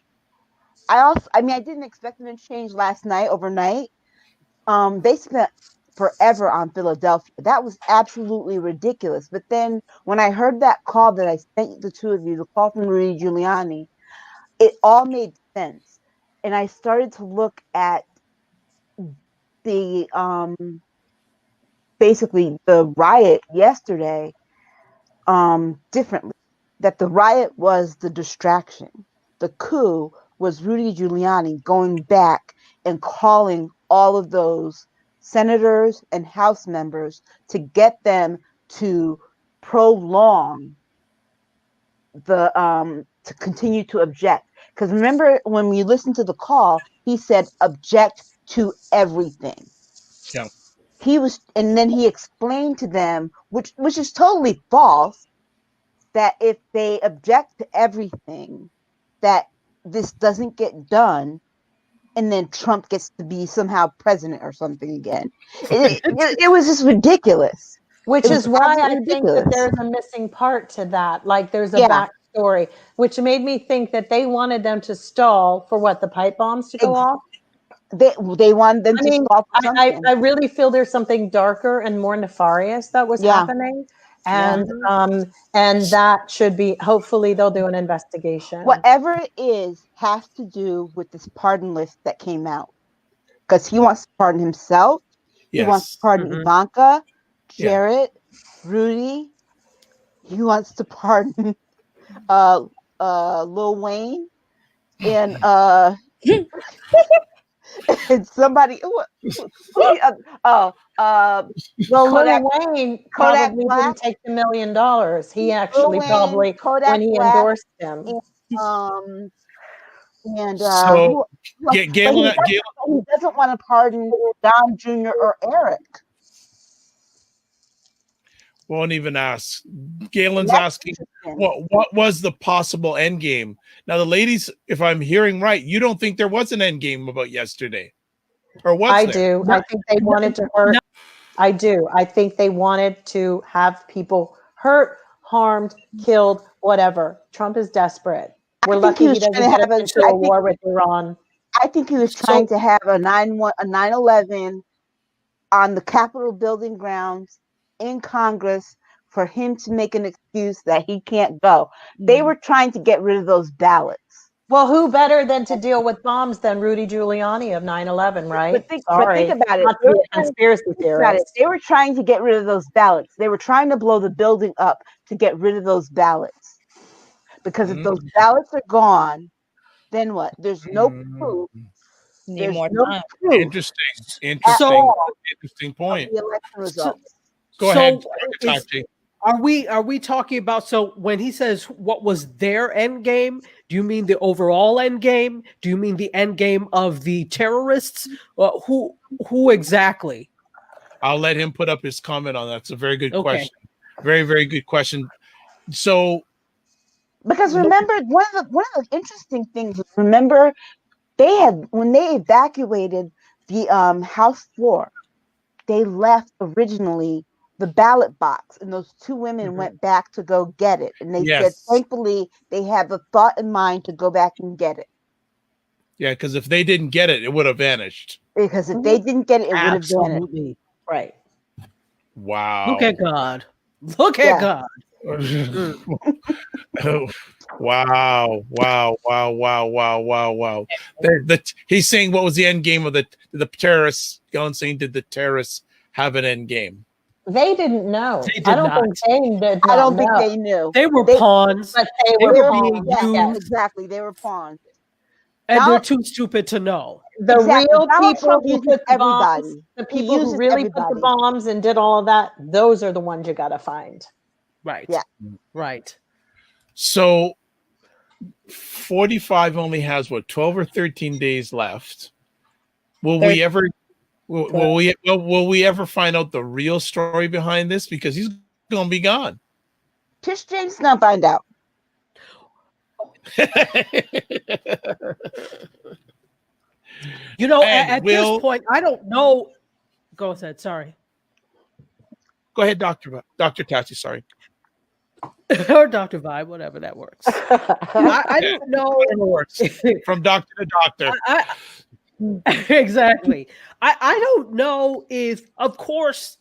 I didn't expect them to change overnight. They spent forever on Philadelphia. That was absolutely ridiculous. But then when I heard that call that I sent the two of you, the call from Rudy Giuliani, it all made sense. And I started to look at the basically the riot yesterday differently. That the riot was the distraction. The coup was Rudy Giuliani going back and calling all of those senators and House members to get them to prolong to continue to object. Because remember, when we listened to the call, he said object to everything. Yeah. And then he explained to them, which is totally false, that if they object to everything, that this doesn't get done, and then Trump gets to be somehow president or something again. It was just ridiculous. Which is why I think that there's a missing part to that. Like there's a backstory, which made me think that they wanted them to stall for what, the pipe bombs to go off? They wanted them to stall for something. I really feel there's something darker and more nefarious that was happening. And that should be, hopefully they'll do an investigation. Whatever it is has to do with this pardon list that came out. Because he wants to pardon himself. He wants to pardon Ivanka, Jared, Rudy. He wants to pardon Lil Wayne. and and somebody Well, Kodak, Lil Wayne Kodak probably Black, didn't take the $1 million. He Lil actually Wayne, probably, Kodak when he Black, endorsed him. and So, but Galen, he doesn't want to pardon Don Jr. or Eric. won't even ask. Galen's That's asking, interesting. what was the possible end game? Now, the ladies, if I'm hearing right, you don't think there was an end game about yesterday, or was I there? do. I think they wanted to hurt. I do. I think they wanted to have people hurt, harmed, killed, whatever. Trump is desperate. We're lucky he doesn't get us into a war with Iran. I think he was trying to have a 9/11 on the Capitol building grounds in Congress for him to make an excuse that he can't go. They were trying to get rid of those ballots. Well, who better than to deal with bombs than Rudy Giuliani of 9/11, right? But think about it. Not to be a conspiracy theorist. They were trying to get rid of those ballots. They were trying to blow the building up to get rid of those ballots. Because if those ballots are gone, then what? There's no proof. Need more time. Interesting point. The election results. Go ahead, Tachi. Are we talking about, so when he says what was their end game, do you mean the overall end game? Do you mean the end game of the terrorists? Who exactly? I'll let him put up his comment on that. It's a very good question. Very, very good question. So, because remember, one of the interesting things was, remember, when they evacuated the House floor, they left originally the ballot box, and those two women went back to go get it. And they said, thankfully, they have the thought in mind to go back and get it. Yeah, because if they didn't get it, it would have vanished. Because if they didn't get it, it would have vanished. Right. Wow. Look at God. Look at God. Wow. He's saying, what was the end game of the terrorists? Going saying, did the terrorists have an end game? They didn't know. I don't think they knew. They were pawns. But they were pawns. Yeah, exactly. They were pawns. And they're too stupid to know. The real people who put the bombs, the people who really put the bombs and did all of that, those are the ones you got to find. Right. Yeah. Right. So 45 only has 12 or 13 days left. Will we ever find out the real story behind this? Because he's gonna be gone. Tish James gonna find out. You know, at this point, I don't know. Go ahead. Sorry. Go ahead, Dr. Tachi. Sorry. Or Dr. Vibe, whatever that works. I don't know. Whatever works. From doctor to doctor. Exactly. I don't know if, of course,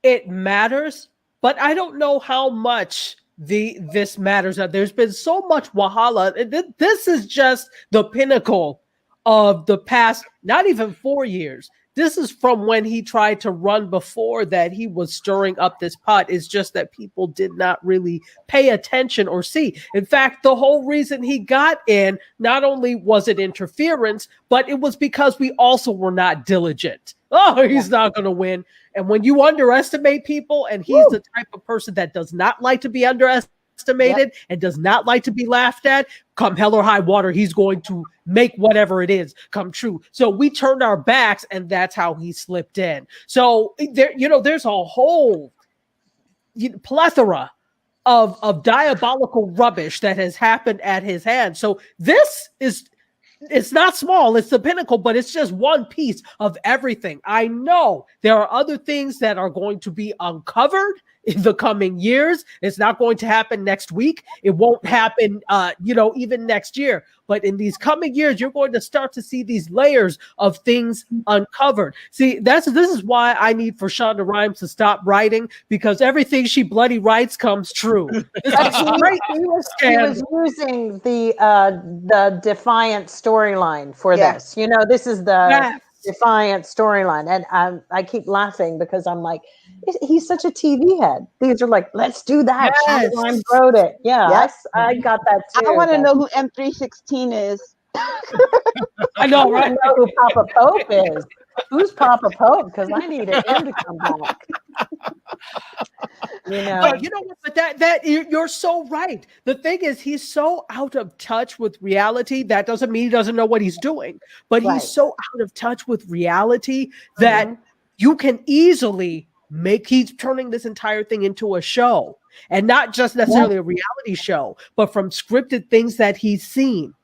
it matters, but I don't know how much this matters. There's been so much wahala. This is just the pinnacle of the past, not even 4 years. This is from when he tried to run before that. He was stirring up this pot. It's just that people did not really pay attention or see. In fact, the whole reason he got in, not only was it interference, but it was because we also were not diligent. Oh, he's not going to win. And when you underestimate people, and he's the type of person that does not like to be underestimated and does not like to be laughed at, come hell or high water, he's going to make whatever it is come true. So we turned our backs, and that's how he slipped in. So there's a whole plethora of diabolical rubbish that has happened at his hands. So it's not small, it's the pinnacle, but it's just one piece of everything. I know there are other things that are going to be uncovered in the coming years. It's not going to happen next week. It won't happen, even next year. But in these coming years, you're going to start to see these layers of things uncovered. See, this is why I need for Shonda Rhimes to stop writing, because everything she bloody writes comes true. This is great. He was using the Defiant storyline for this. This is the Defiant storyline, and I keep laughing because I'm like, he's such a TV head. These are like, let's do that. Shonda Rhimes wrote it. Yes, I got that too. I want to know who M316 is. I know, I right? want to know who Papa Pope is. Who's Papa Pope? Because I needed him to come back. You know, But you know what? But that you're so right. The thing is, he's so out of touch with reality. That doesn't mean he doesn't know what he's doing, but Right. he's so out of touch with reality that Mhm. you can easily he's turning this entire thing into a show, and not just necessarily a reality show, but from scripted things that he's seen.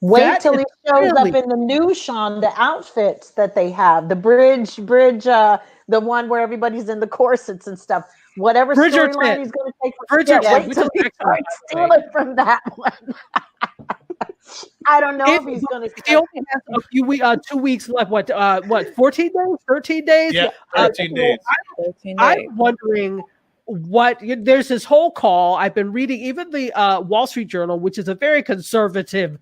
Wait That till is he shows really- up in the new Sean, the outfits that they have, the bridge, the one where everybody's in the corsets and stuff. Whatever Bridgerton. storyline he's going to take. Bridgerton, wait which till is he excellent, starts by the way. stealing from that one. I don't know if he's going to. He only has a few 2 weeks left. What 14 days, 13 days? Yeah, 13 days. I'm wondering there's this whole call. I've been reading even the Wall Street Journal, which is a very conservative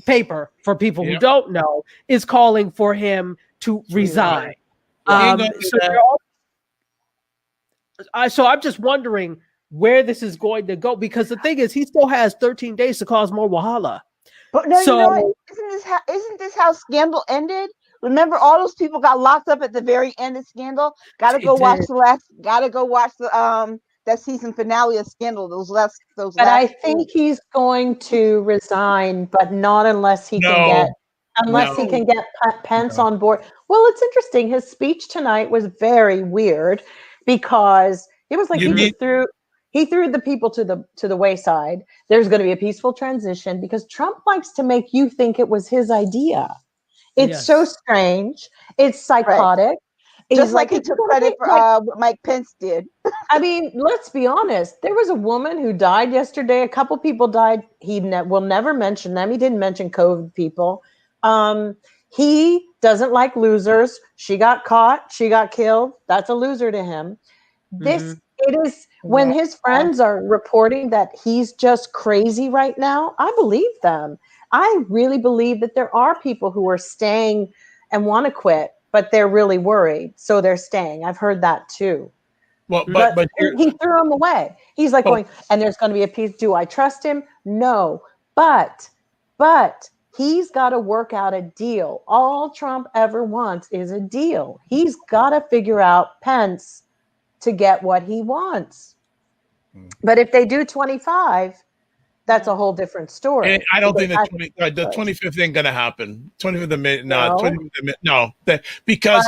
paper for people who don't know, is calling for him to resign. So I'm just wondering where this is going to go, because the thing is, he still has 13 days to cause more wahala. But no, you know what? Isn't this how Scandal ended? Remember, all those people got locked up at the very end of Scandal. Gotta go watch the that season finale of Scandal. But I think he's going to resign, but not unless he can get Pence on board. Well, it's interesting. His speech tonight was very weird because it was like he threw the people to the wayside. There's going to be a peaceful transition because Trump likes to make you think it was his idea. It's so strange. It's psychotic. Right. Just like he took credit for what Mike Pence did. I mean, let's be honest. There was a woman who died yesterday. A couple people died. He will never mention them. He didn't mention COVID people. He doesn't like losers. She got caught. She got killed. That's a loser to him. It is when his friends are reporting that he's just crazy right now. I believe them. I really believe that there are people who are staying and want to quit, but they're really worried, so they're staying. I've heard that too. Well, but he threw them away. He's like going, and there's going to be a piece. Do I trust him? No, but he's got to work out a deal. All Trump ever wants is a deal. He's got to figure out Pence to get what he wants. But if they do 25, that's a whole different story. And I don't think the 25th ain't gonna happen. 25th of May, because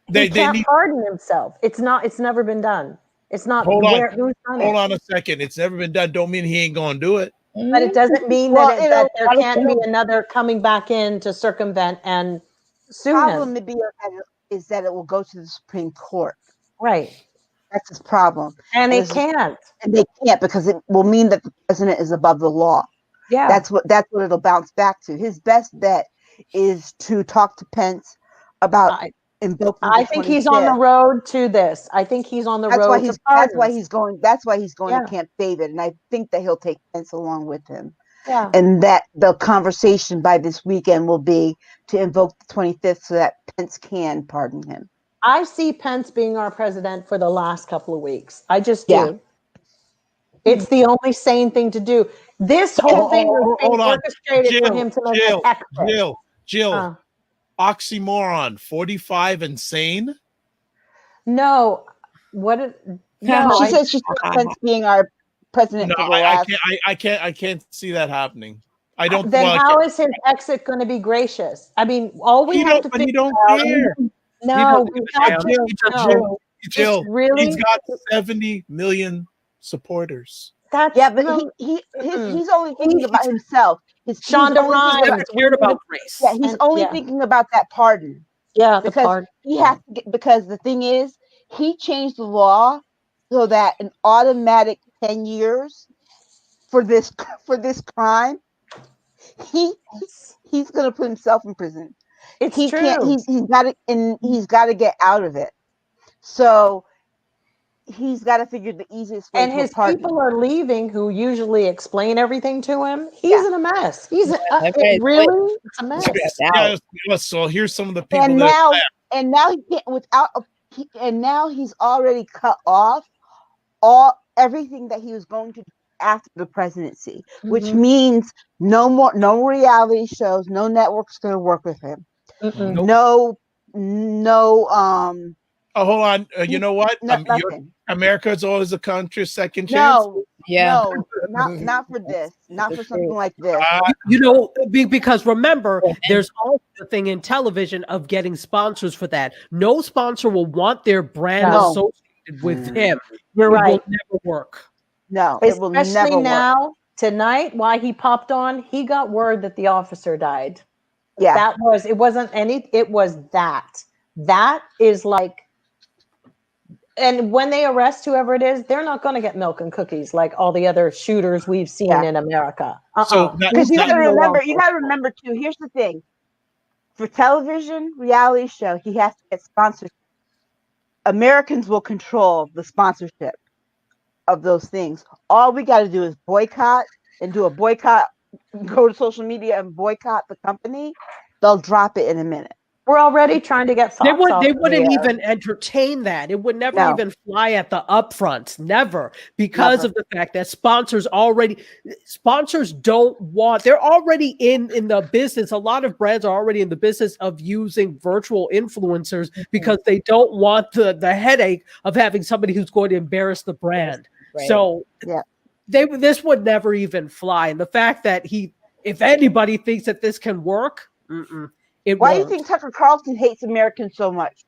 he can't pardon himself. It's never been done. It's not. Hold who's done on. it? On a second. It's never been done. Don't mean he ain't gonna do it. But it doesn't mean that there can't be another coming back in to circumvent and sue him. The problem is that it will go to the Supreme Court. Right. That's his problem. And they can't. And they can't, because it will mean that the president is above the law. Yeah. That's what it'll bounce back to. His best bet is to talk to Pence about invoking I think he's on the road to this. I think he's on the road to That's why he's going to Camp David. And I think that he'll take Pence along with him. Yeah. And that the conversation by this weekend will be to invoke the 25th so that Pence can pardon him. I see Pence being our president for the last couple of weeks. I just do. It's the only sane thing to do. This whole thing was being orchestrated for him to make an exit. Jill, oxymoron, 45 insane? No. She said she's Pence being our president. No, I can't see that happening. I don't. Then how is his exit going to be gracious? I mean, all we have to figure out. He don't care. No, Jill, he's got 70 million supporters. But he's only thinking about himself. Shonda Rhimes cared about race. Yeah, he's only thinking about that pardon. Yeah, because he has to get, because the thing is, he changed the law so that an automatic 10 years for this crime, he's going to put himself in prison. He's got to get out of it. So he's got to figure the easiest way. And his people are leaving who usually explain everything to him. He's in a mess. It's a mess. So here's some of the people. And now he can't now he's already cut off everything that he was going to do after the presidency, which means no reality shows, no network's going to work with him. Mm-mm. No, Oh, hold on. You know what? nothing. America is always a country second chance. No, not for this. Not for something like this. Because remember, there's also the thing in television of getting sponsors for that. No sponsor will want their brand associated with him. You're right. It will never work. No, it will never especially work. now, tonight, why he popped on, he got word that the officer died. Yeah. It was that. That is like, and when they arrest whoever it is, they're not going to get milk and cookies like all the other shooters we've seen in America. Because you got to remember too. Here's the thing: for television, reality show, he has to get sponsorship. Americans will control the sponsorship of those things. All we got to do is boycott and do a boycott. Go to social media and boycott the company. They'll drop it in a minute. We're already trying to get Fox. They wouldn't even entertain that. It would never even fly at the upfronts. Never. Because of the fact that sponsors don't want, they're already in the business. A lot of brands are already in the business of using virtual influencers because they don't want the headache of having somebody who's going to embarrass the brand. Right. So this would never even fly. And the fact that if anybody thinks that this can work, why do you think Tucker Carlson hates Americans so much?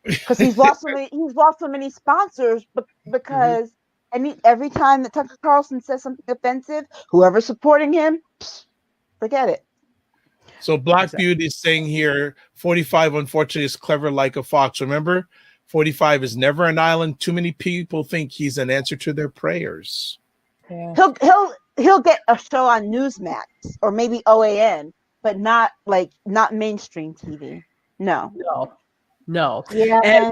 Because he's lost so many sponsors. Because every time that Tucker Carlson says something offensive, whoever's supporting him, forget it. So Black Beauty is saying here, 45 unfortunately is clever like a fox. Remember, 45 is never an island. Too many people think he's an answer to their prayers. Yeah. He'll get a show on Newsmax or maybe OAN. But not mainstream TV. No. Yeah, and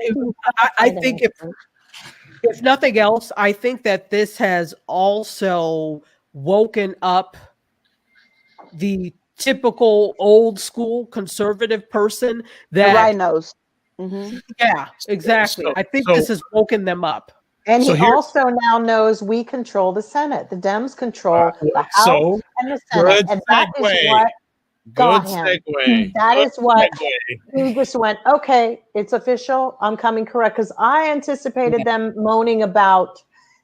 I think if nothing else, I think that this has also woken up the typical old school conservative person that the rhinos. Yeah, exactly. I think this has woken them up. And he also now knows we control the Senate. The Dems control the House and the Senate, and that is what. Good segue. That is what he just went, okay, it's official. I'm coming correct. Because I anticipated them moaning about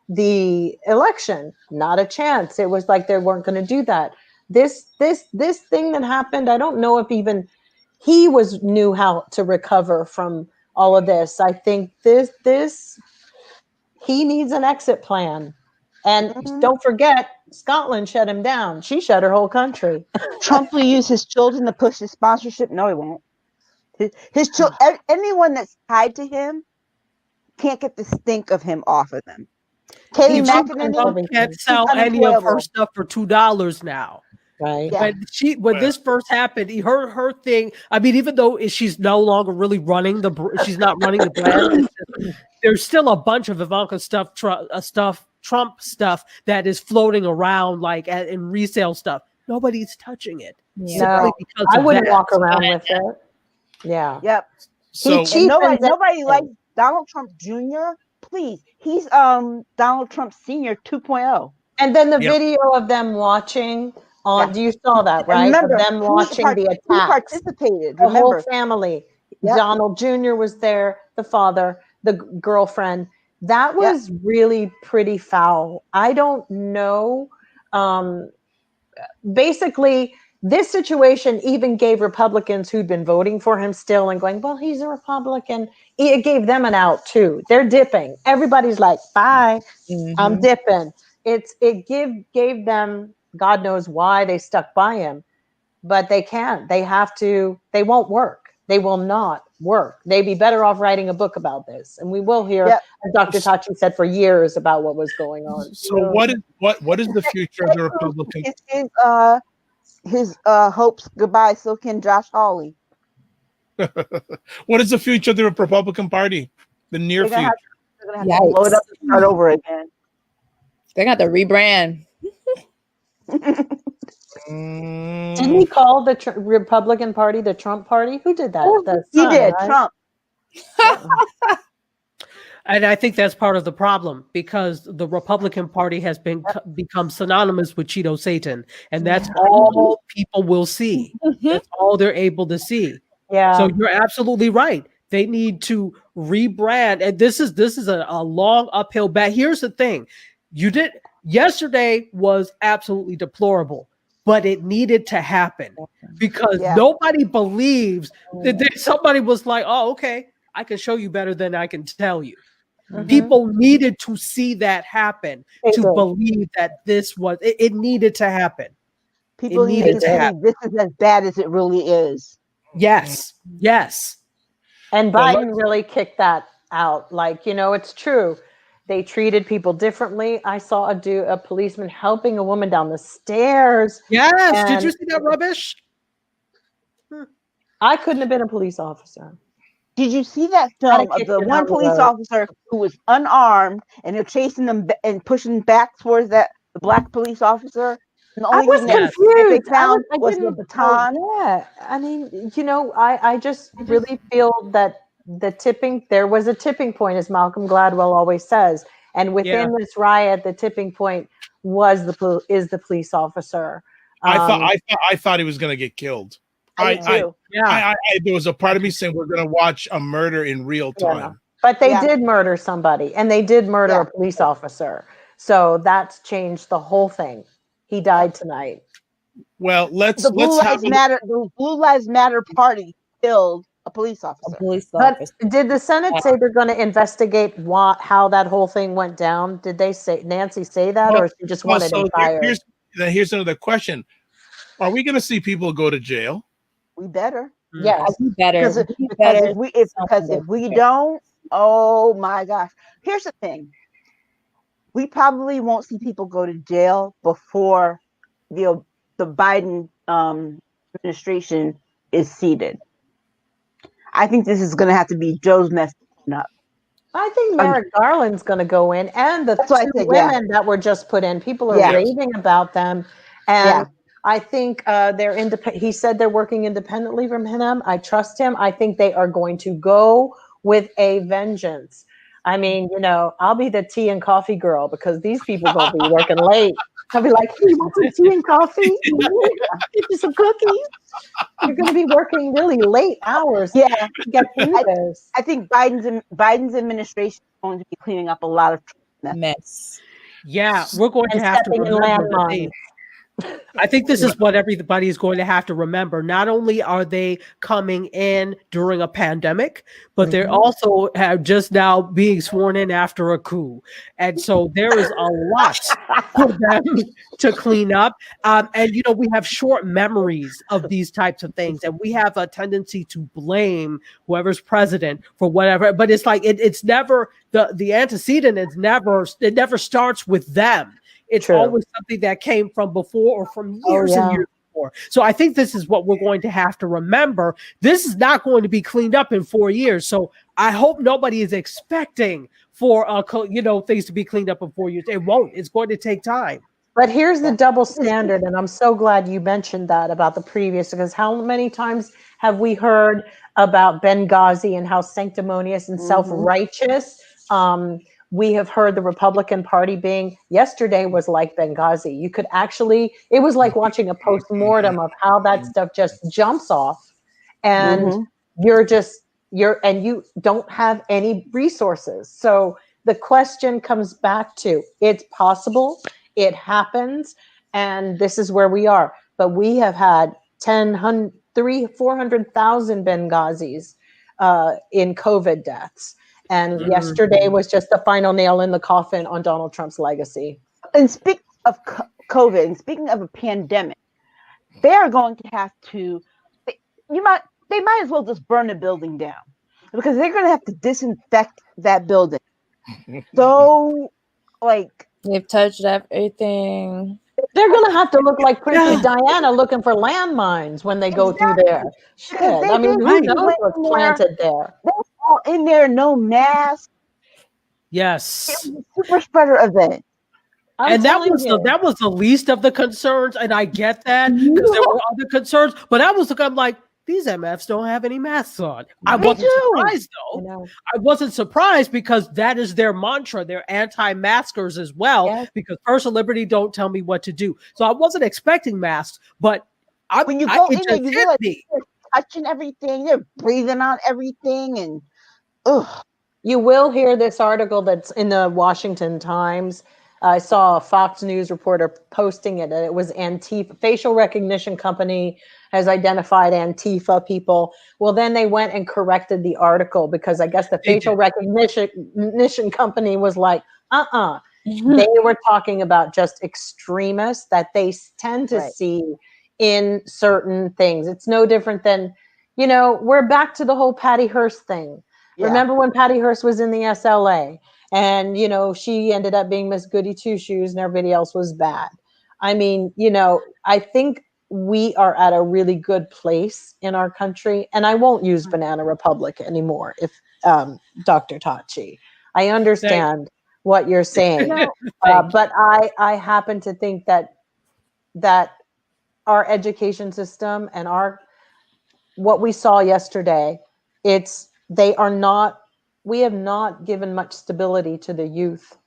the election. Not a chance. It was like they weren't going to do that. This thing that happened, I don't know if even he knew how to recover from all of this. I think he needs an exit plan. And don't forget, Scotland shut him down. She shut her whole country. Trump will use his children to push his sponsorship. No, he won't. His children, anyone that's tied to him, can't get the stink of him off of them. Katie McEnany can't sell any of her stuff for $2 now. Right. Yeah. When this first happened, her thing. I mean, even though she's no longer really she's not running the brand. There's still a bunch of Ivanka Trump stuff that is floating around in resale stuff. Nobody's touching it. No, I wouldn't walk around with it. Yeah. Yep. So nobody likes Donald Trump Jr. Please, he's Donald Trump Sr. 2.0. And then the video of them watching on. You saw that, right? Remember, them watching the attack. He participated. The whole family. Yep. Donald Jr. was there. The father, the girlfriend. That was really pretty foul. I don't know. Basically, this situation even gave Republicans who'd been voting for him still and going, well, he's a Republican. It gave them an out too. They're dipping. Everybody's like, bye, I'm dipping. It gave them, God knows why they stuck by him, but they can't. They have to. They won't work. They will not work. They'd be better off writing a book about this. And we will hear, as Dr. Tachi said, for years about what was going on. So what is the future of the Republican? His hopes goodbye, so can Josh Hawley. What is the future of the Republican Party? The near future. They're gonna have to blow it up and start over again. They got to rebrand. Didn't he call the Republican Party the Trump Party? Who did that? He did. Right? Trump. And I think that's part of the problem because the Republican Party has become synonymous with Cheeto Satan, and that's all people will see. That's all they're able to see. Yeah. So you're absolutely right. They need to rebrand, and this is a long uphill battle. Here's the thing: yesterday was absolutely deplorable, but it needed to happen because nobody believes that somebody was like, "Oh, okay, I can show you better than I can tell you." People needed to see that happen to believe that this was it needed to happen. People needed to see this is as bad as it really is. Yes. And Biden really kicked that out. Like, it's true. They treated people differently. I saw a policeman helping a woman down the stairs. Yes. Did you see that rubbish? I couldn't have been a police officer. Did you see that film of the one police officer who was unarmed and they're chasing them and pushing back towards the black police officer? And the only thing that they found was the baton. Yeah, I mean, I just really feel that there was a tipping point, as Malcolm Gladwell always says, and within this riot, the tipping point is the police officer. I thought he was going to get killed. There was a part of me saying we're going to watch a murder in real time. Yeah. But they did murder somebody, and they did murder a police officer. So that's changed the whole thing. He died tonight. Well, The Blue Lives Matter party killed a police officer. But did the Senate say they're going to investigate how that whole thing went down? Did Nancy say that, or she just wanted him fired? Here's another question: are we going to see people go to jail? We better. Yes, we better. Because if we don't, oh my gosh. Here's the thing. We probably won't see people go to jail before the Biden administration is seated. I think this is going to have to be Joe's mess up. I think Merrick Garland's going to go in, and the two women that were just put in. People are raving about them, and I think they're independent. He said they're working independently from him. I trust him. I think they are going to go with a vengeance. I mean, I'll be the tea and coffee girl because these people going to be working late. I'll be like, hey, you want some tea and coffee? Get you some cookies. You're going to be working really late hours. Yeah, to get through this. I think Biden's administration is going to be cleaning up a lot of mess. Yeah, we're going to have to remember. I think this is what everybody is going to have to remember. Not only are they coming in during a pandemic, but they're also just now being sworn in after a coup. And so there is a lot for them to clean up. And, we have short memories of these types of things. And we have a tendency to blame whoever's president for whatever. But it's like, it's never, the antecedent it never starts with them. It's always something that came from before or from years and years before. So I think this is what we're going to have to remember. This is not going to be cleaned up in 4 years. So I hope nobody is expecting for things to be cleaned up in 4 years. It won't. It's going to take time. But here's the double standard, and I'm so glad you mentioned that about the previous, because how many times have we heard about Benghazi and how sanctimonious and self-righteous we have heard the Republican Party being? Yesterday was like Benghazi. You could it was like watching a post-mortem of how that stuff just jumps off, and you don't have any resources. So the question comes back to, it's possible, it happens, and this is where we are. But we have had 400,000 Benghazis in COVID deaths. And yesterday was just the final nail in the coffin on Donald Trump's legacy. And speaking of COVID, and speaking of a pandemic, they are going to have to, they might as well just burn the building down, because they're going to have to disinfect that building. So, they've touched everything. They're going to have to look like Princess Diana looking for landmines when they go through there. Shit. I mean, who knows what's planted there? They're all in there, no mask. Yes. It was a super spreader event. And that was the least of the concerns, and I get that because there were other concerns. But I was looking, I'm like, these MFs don't have any masks on. I Me wasn't too. surprised I though. know. I wasn't surprised because that is their mantra. They're anti-maskers as well. Yes. Because personal liberty don't tell me what to do. So I wasn't expecting masks, but When you go it in there, just you hit realize me. they're touching everything, they're breathing on everything, and ugh. You will hear this article that's in the Washington Times. I saw a Fox News reporter posting it, and it was Antifa. Facial recognition company has identified Antifa people. Well, then they went and corrected the article because I guess the They facial did. recognition company was like, They were talking about just extremists that they tend to Right. see in certain things. It's no different than, we're back to the whole Patty Hearst thing. Yeah. Remember when Patty Hearst was in the SLA and, she ended up being Miss Goody Two Shoes and everybody else was bad. I mean, I think we are at a really good place in our country, and I won't use Banana Republic anymore if Dr. Tachi. I understand what you're saying, but I happen to think that our education system and what we saw yesterday, we have not given much stability to the youth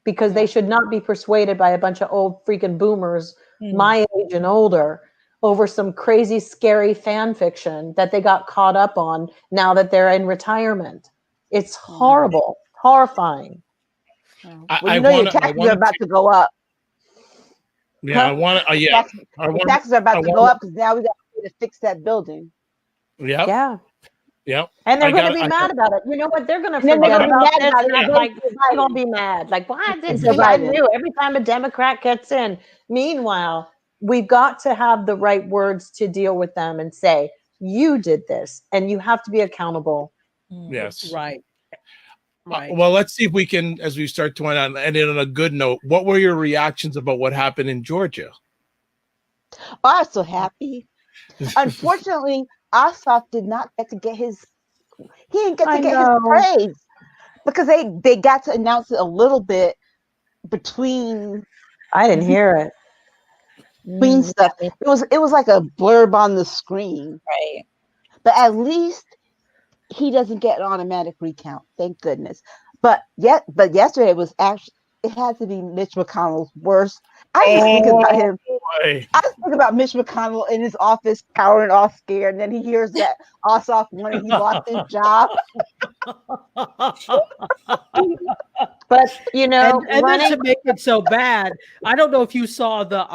because they should not be persuaded by a bunch of old freaking boomers my age and older over some crazy, scary fan fiction that they got caught up on now that they're in retirement. It's horrible, horrifying. Well, your taxes are about to go up. Yeah, I want to. Yeah, The taxes are about to go up because now we got to fix that building. Yep. Yeah. Yep. And they're going to be mad about it. You know what? They're going to forget about this. They're going to be mad. Like, why did this I knew every time a Democrat gets in? Meanwhile, we've got to have the right words to deal with them and say, you did this and you have to be accountable. Yes. Right. Right. Well, let's see if we can, as we start to end on a good note, what were your reactions about what happened in Georgia? Oh, I was so happy. Unfortunately, Ossoff did not get to get his praise because they got to announce it a little bit between. I didn't hear it. Between stuff. It was like a blurb on the screen. Right. But at least he doesn't get an automatic recount. Thank goodness. But yesterday was actually, it had to be Mitch McConnell's worst. I was thinking about him. I was thinking about Mitch McConnell in his office, powering off scared, and then he hears that Ossoff won and he lost his job. But and then to make it so bad, I don't know if you saw the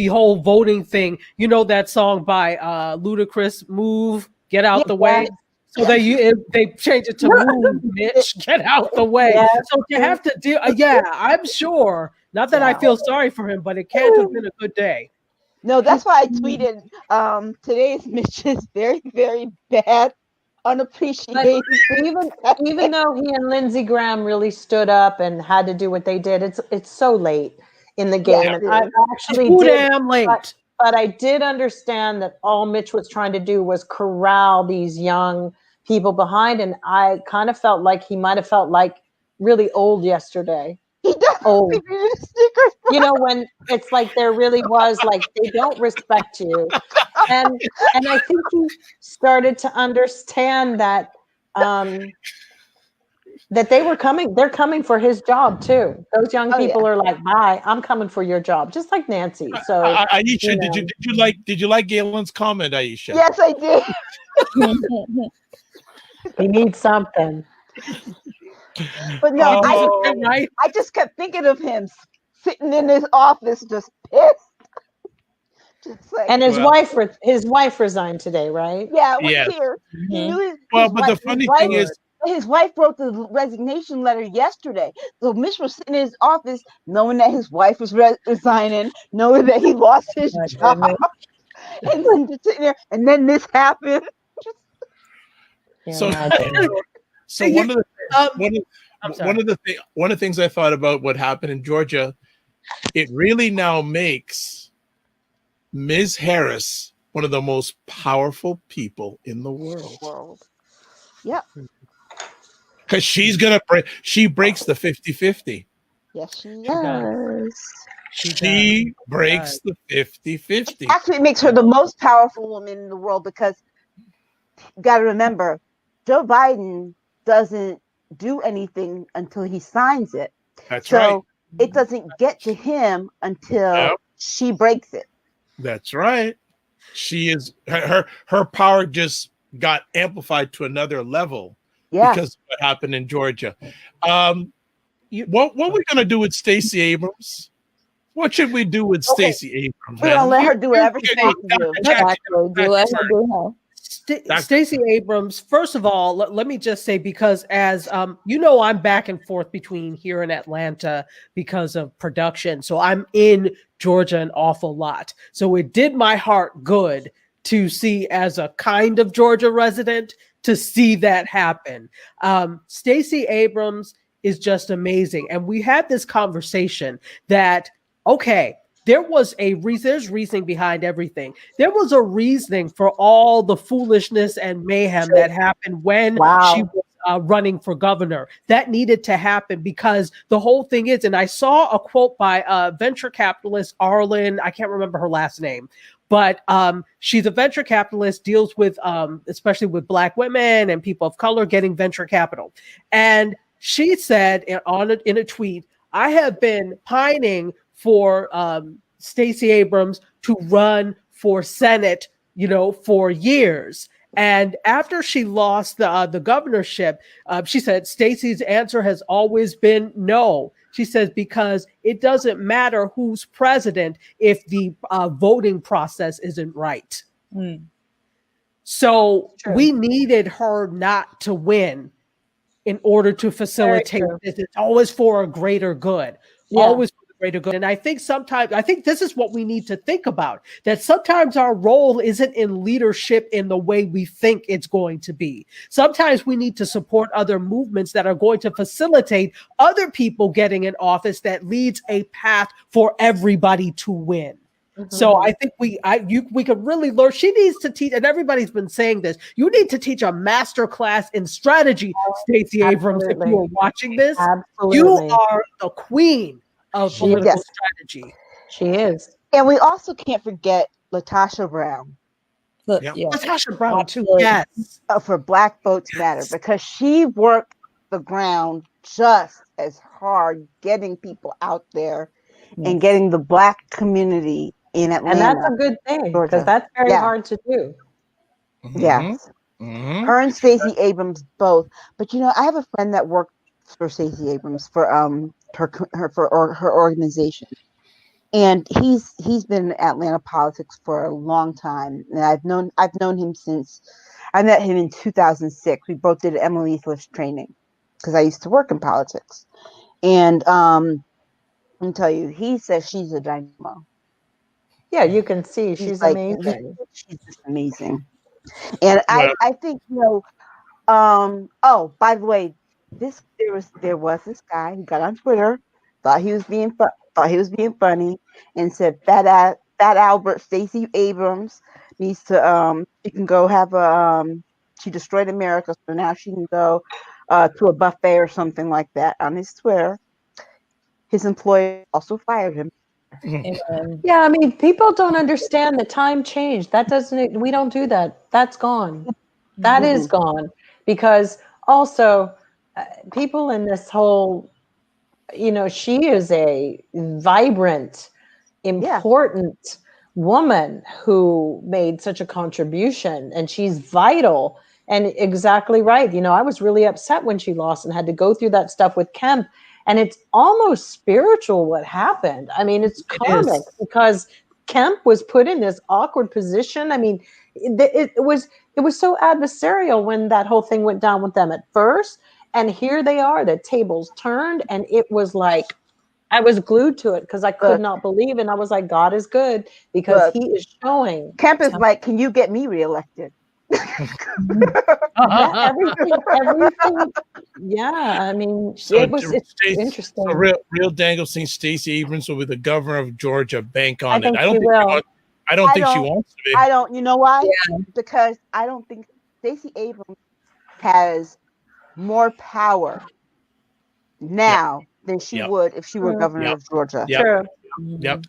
whole voting thing. You know that song by Ludacris, "Move, Get Out the Way." So they changed it to "Move, Mitch, Get Out the Way." Yeah. So you have to deal. I'm sure. Not that I feel sorry for him, but it can't have been a good day. No, that's why I tweeted. Today's Mitch's very, very bad, unappreciated. Even though he and Lindsey Graham really stood up and had to do what they did, it's so late in the game. And I actually too damn late. But I did understand that all Mitch was trying to do was corral these young people behind, and I kind of felt like he might have felt like really old yesterday. He does. Old. When it's like there really was like they don't respect you, and I think he started to understand that that they're coming for his job too. Those young people are like, bye, I'm coming for your job, just like Nancy. So Aisha, did you like Galen's comment, Aisha? Yes, I did. He needs something. But no, I just kept thinking of him sitting in his office, just pissed. Just like, and his wife resigned today, right? Yeah, it was here. He knew the funny thing is, his wife wrote the resignation letter yesterday. So Mitch was sitting in his office, knowing that his wife was resigning, knowing that he lost his job, and then just sitting there. And then this happened. So one of the things I thought about what happened in Georgia, it really now makes Ms. Harris one of the most powerful people in the world. Yep. Because she breaks the 50-50. Yes, she does. She breaks the 50-50. Actually, it makes her the most powerful woman in the world because you got to remember, Joe Biden doesn't do anything until he signs it. That's so right. It doesn't get to him until she breaks it. That's right. She is her power just got amplified to another level because of what happened in Georgia. What we're gonna do with Stacey Abrams? What should we do with Stacey Abrams? We're gonna let her do whatever she wants to do. Stacey Abrams, first of all, let me just say, because as I'm back and forth between here and Atlanta because of production. So I'm in Georgia an awful lot. So it did my heart good to see, as a kind of Georgia resident, to see that happen. Stacey Abrams is just amazing. And we had this conversation that, okay, there was a reason, there's reasoning behind everything. There was a reasoning for all the foolishness and mayhem that happened when she was running for governor. That needed to happen because the whole thing is, and I saw a quote by venture capitalist Arlen, I can't remember her last name, but she's a venture capitalist, deals with, especially with Black women and people of color getting venture capital. And she said in a tweet, I have been pining for Stacey Abrams to run for Senate, for years. And after she lost the governorship, she said Stacey's answer has always been no. She says, because it doesn't matter who's president if the voting process isn't right. So we needed her not to win in order to facilitate this. It's always for a greater good. Always for the greater good. And I think this is what we need to think about, that sometimes our role isn't in leadership in the way we think it's going to be. Sometimes we need to support other movements that are going to facilitate other people getting in office that leads a path for everybody to win. So I think we could really learn. She needs to teach, and everybody's been saying this. You need to teach a master class in strategy, Stacey Abrams. If you are watching this, you are the queen of political strategy. She is, and we also can't forget Latasha Brown. Latasha Brown too. For Black Votes Matter, because she worked the ground just as hard, getting people out there and getting the Black community in Atlanta. And that's a good thing, because that's very hard to do. Yes. Her and Stacey Abrams both. But I have a friend that worked for Stacey Abrams for her organization. And he's been in Atlanta politics for a long time. And I've known him since I met him in 2006. We both did Emily Eastliff training because I used to work in politics. And let me tell you, he says she's a dynamo. Yeah, you can see she's amazing. She's just amazing. And I think, oh, by the way, there was this guy who got on Twitter, thought he was being funny, and said Fat Albert Stacey Abrams needs to she can go have she destroyed America, so now she can go to a buffet or something like that on his Twitter. His employer also fired him. Yeah, I mean, people don't understand the time changed. We don't do that. That's gone. That is gone. Because also people in this whole, she is a vibrant, important woman who made such a contribution, and she's vital and exactly right. I was really upset when she lost and had to go through that stuff with Kemp. And it's almost spiritual what happened. I mean, it's karmic because Kemp was put in this awkward position. I mean, it was so adversarial when that whole thing went down with them at first. And here they are, the tables turned. And it was like, I was glued to it because I could not believe. And I was like, God is good because he is showing. Kemp is like, can you get me reelected? Everything. Yeah, I mean, it's interesting. So real dangle saying Stacey Abrams will be the governor of Georgia. Bank on it. I don't think she wants to be. I don't. You know why? Yeah. Because I don't think Stacey Abrams has more power now than she Yep. would if she were governor Yep. of Georgia. Yep. True. Yep.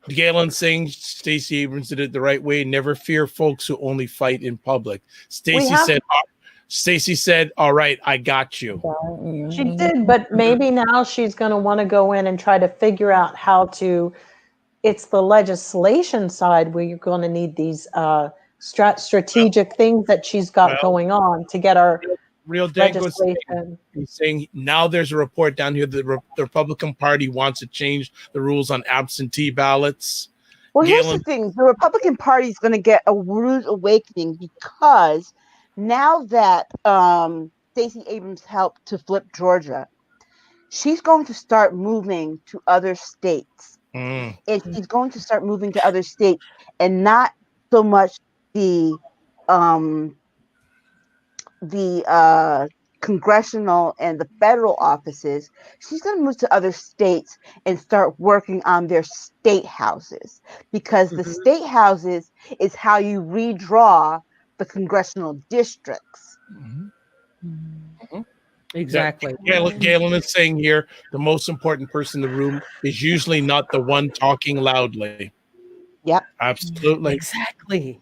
Galen saying Stacey Abrams did it the right way. Never fear folks who only fight in public. Stacey said, all right, I got you. She did, but maybe now she's going to want to go in and try to figure out how to. It's the legislation side where you're going to need these strategic things that she's got going on to get our Real Dango legislation. He's saying now there's a report down here that the Republican Party wants to change the rules on absentee ballots. Well, here's the thing. The Republican Party is going to get a rude awakening because now that Stacey Abrams helped to flip Georgia, she's going to start moving to other states. And she's going to start moving to other states and not so much the congressional and the federal offices. She's going to move to other states and start working on their state houses, because the state houses is how you redraw the congressional districts. Exactly. Galen is saying here the most important person in the room is usually not the one talking loudly. Yep. Absolutely. Exactly.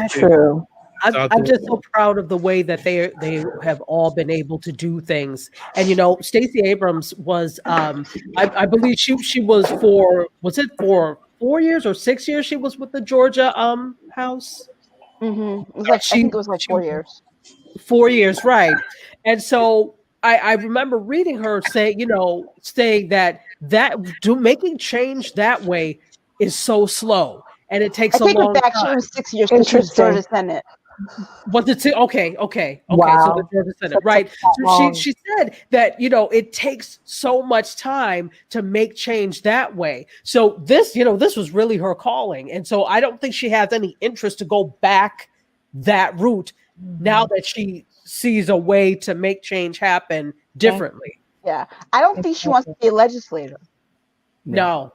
True. I'm just so proud of the way that they have all been able to do things. And Stacey Abrams was I believe she was for 4 years or 6 years she was with the Georgia House. It was I think it was like 4 years. 4 years, right? And so I remember reading her say, saying that making change that way is so slow and it takes a long time. She was 6 years because she was Georgia Senate. Was it okay? Wow. So the Georgia Senate, right? So she said that it takes so much time to make change that way. So this was really her calling, and so I don't think she has any interest to go back that route now that she sees a way to make change happen differently. Yeah, I don't think she wants to be a legislator. No.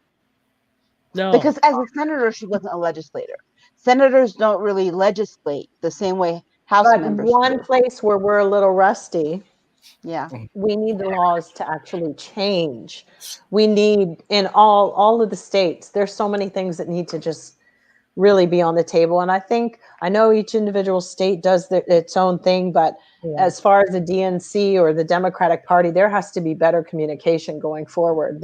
Because as a senator, she wasn't a legislator. Senators don't really legislate the same way House members do. One place where we're a little rusty. Yeah. We need the laws to actually change. We need in all of the states. There's so many things that need to just really be on the table. And I know each individual state does its own thing, but as far as the DNC or the Democratic Party, there has to be better communication going forward.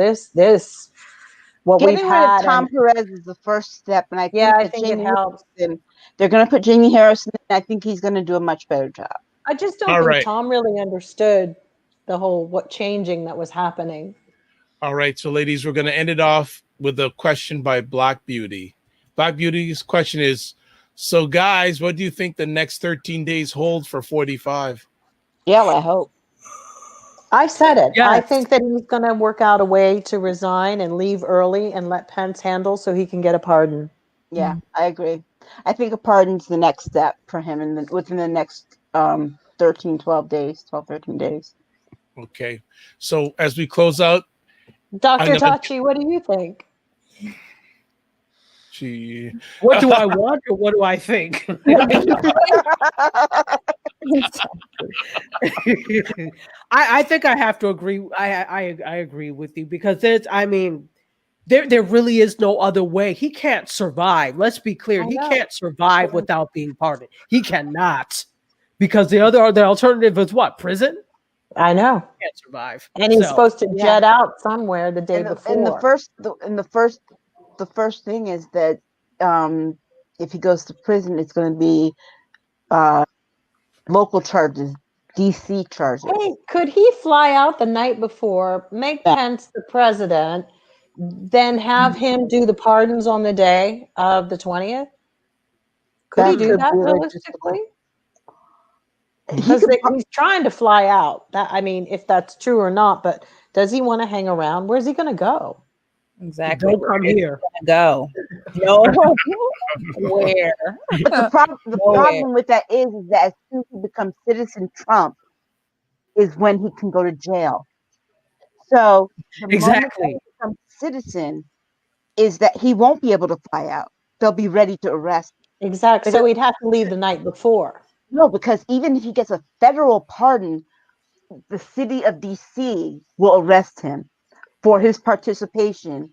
Getting rid of Tom Perez is the first step, and I think it helps. They're going to put Jamie Harrison in. I think he's going to do a much better job. I just don't think Tom really understood the whole changing that was happening. All right, so ladies, we're going to end it off with a question by Black Beauty. Black Beauty's question is, so guys, what do you think the next 13 days hold for 45? Yeah, well, I hope. I said it. Yes. I think that he's going to work out a way to resign and leave early and let Pence handle so he can get a pardon. Yeah, I agree. I think a pardon's the next step for him within the next 12 days. Okay. So as we close out, Dr. Tachi, what do you think? What do I want or what do I think? I think I have to agree. I agree with you because there really is no other way. He can't survive. Let's be clear. He can't survive without being pardoned. He cannot, because the alternative is what? Prison? I know. He can't survive. And he's supposed to jet out somewhere the day before. And the first thing is that if he goes to prison, it's going to be local charges, DC charges. Hey, could he fly out the night before, make Pence the president, then have him do the pardons on the day of the 20th? Could he do that realistically? Because he's trying to fly out. If that's true or not, but does he want to hang around? Where's he going to go? Exactly. Don't come here. Go. No. Where? But the problem with that is that as soon as he becomes citizen Trump is when he can go to jail. So the moment he becomes citizen is that he won't be able to fly out. They'll be ready to arrest him. Exactly. So he'd have to leave the night before. No, because even if he gets a federal pardon, the city of DC will arrest him for his participation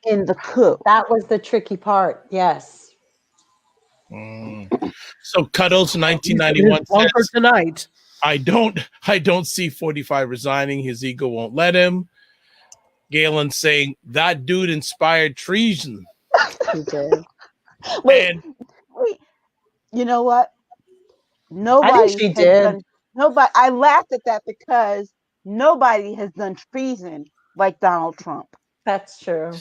in the coup. That was the tricky part. Yes. So Cuddles 1991 Bunker says, tonight. I don't see 45 resigning. His ego won't let him. Galen saying that dude inspired treason. He did. Wait, you know what? I think she did. Nobody. I laughed at that because nobody has done treason like Donald Trump. That's true.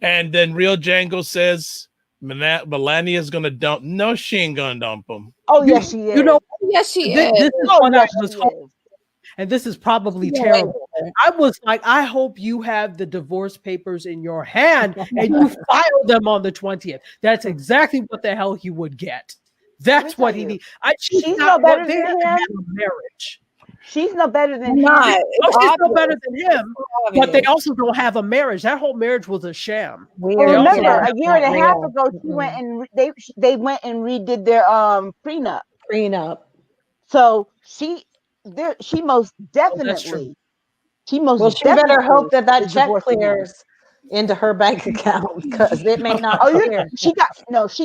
And then Real Django says Melania's gonna dump. No, she ain't gonna dump him. Oh yes, she is. You know, Yes, she this is. is what I was hoping. And this is probably terrible. I was like, I hope you have the divorce papers in your hand and you file them on the 20th. That's exactly what the hell he would get. That's what he needs. She's no better they than have to him. have a marriage. She's no better than him. Oh, she's no better than him, but they also don't have a marriage. That whole marriage was a sham. Well, remember, a year and a half ago, she went and they went and redid their prenup. So she most definitely. She better hope that check clears into her bank account because it may not clear. She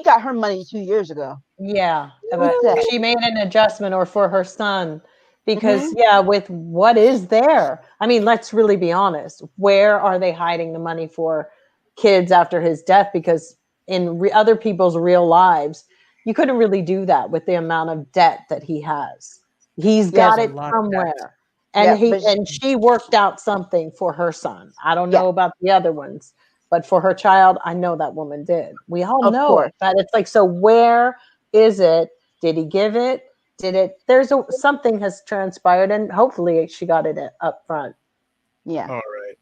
got her money 2 years ago. Yeah, but she made an adjustment or for her son because with what is there? I mean, let's really be honest. Where are they hiding the money for kids after his death? Because in other people's real lives, you couldn't really do that with the amount of debt that he has. He's got it somewhere. And she worked out something for her son. I don't know about the other ones, but for her child, I know that woman did. We all know that. It's like, so where is it? Did he give it? Something has transpired and hopefully she got it up front. Yeah. All right.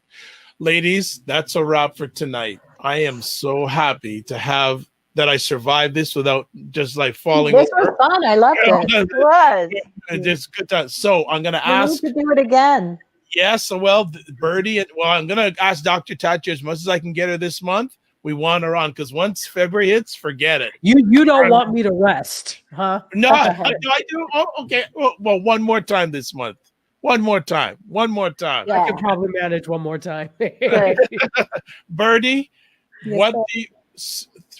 Ladies, that's a wrap for tonight. I am so happy to have that I survived this without just like falling This over. was fun. I loved it. It was. It's good time. So I'm gonna ask to do it again. Yes, well, Birdie. Well, I'm gonna ask Dr. Tachi as much as I can get her this month. We want her on because once February hits, forget it. You don't want me to rest, huh? No, I do. Oh, okay. Well, one more time this month. One more time. Yeah. I can probably manage one more time. Birdie,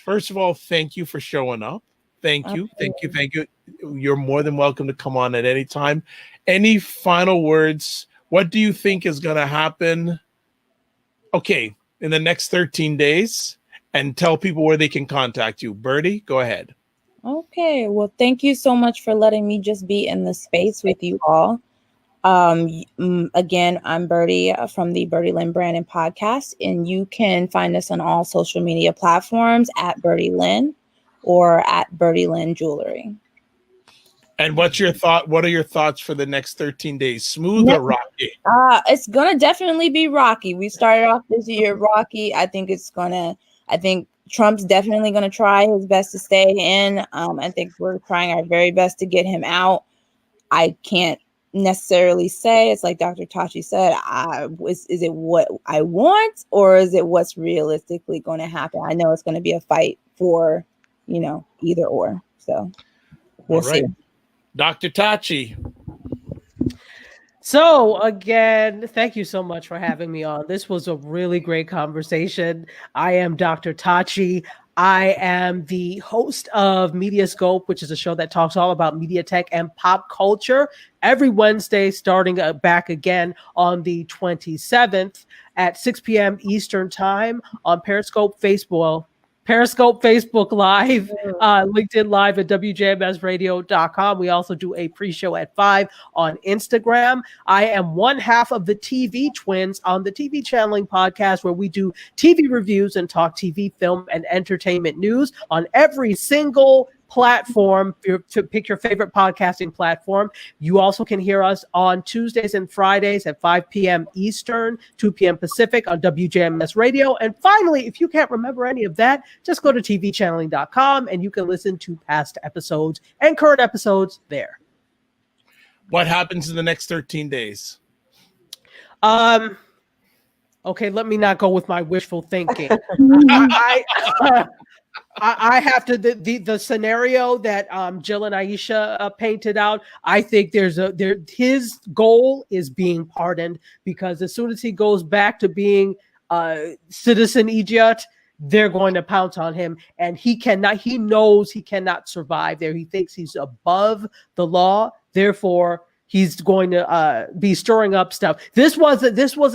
first of all, thank you for showing up. Thank you. You're more than welcome to come on at any time. Any final words? What do you think is going to happen? Okay, in the next 13 days, and tell people where they can contact you. Birdie, go ahead. Okay, well, thank you so much for letting me just be in the space with you all. Again, I'm Birdie from the Birdie Lynn Brandon podcast, and you can find us on all social media platforms at Birdie Lynn or at Birdie Lynn Jewelry. And what's your thought? What are your thoughts for the next 13 days? Smooth or rocky? It's gonna definitely be rocky. We started off this year rocky. I think Trump's definitely gonna try his best to stay in. I think we're trying our very best to get him out. I can't necessarily say. It's like Dr. Tachi said. Is it what I want, or is it what's realistically going to happen? I know it's going to be a fight for, either or. So we'll see. Dr. Tachi. So again, thank you so much for having me on. This was a really great conversation. I am Dr. Tachi. I am the host of Mediascope, which is a show that talks all about media tech and pop culture every Wednesday, starting back again on the 27th at 6 p.m. Eastern time on Periscope, Facebook Live, LinkedIn Live at WJMSradio.com. We also do a pre-show at 5 on Instagram. I am one half of the TV Twins on the TV Channeling podcast, where we do TV reviews and talk TV, film, and entertainment news on every single platform to pick your favorite podcasting platform. You also can hear us on Tuesdays and Fridays at 5 p.m. Eastern, 2 p.m. Pacific on WJMS Radio. And finally, if you can't remember any of that, just go to tvchanneling.com and you can listen to past episodes and current episodes there. What happens in the next 13 days? Okay, let me not go with my wishful thinking. I have to the scenario that Jill and Aisha painted out. I think his goal is being pardoned, because as soon as he goes back to being citizen Egypt, they're going to pounce on him, and he knows he cannot survive there. He thinks he's above the law, therefore he's going to be stirring up stuff. This was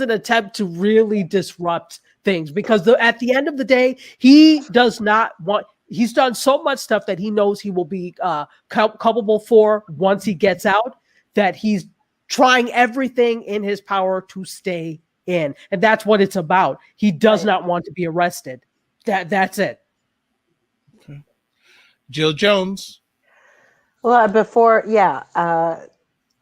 an attempt to really disrupt things, because at the end of the day, he does not want. He's done so much stuff that he knows he will be culpable for once he gets out, that he's trying everything in his power to stay in, and that's what it's about. He does not want to be arrested. That's it. Okay. Jill Jones. Well,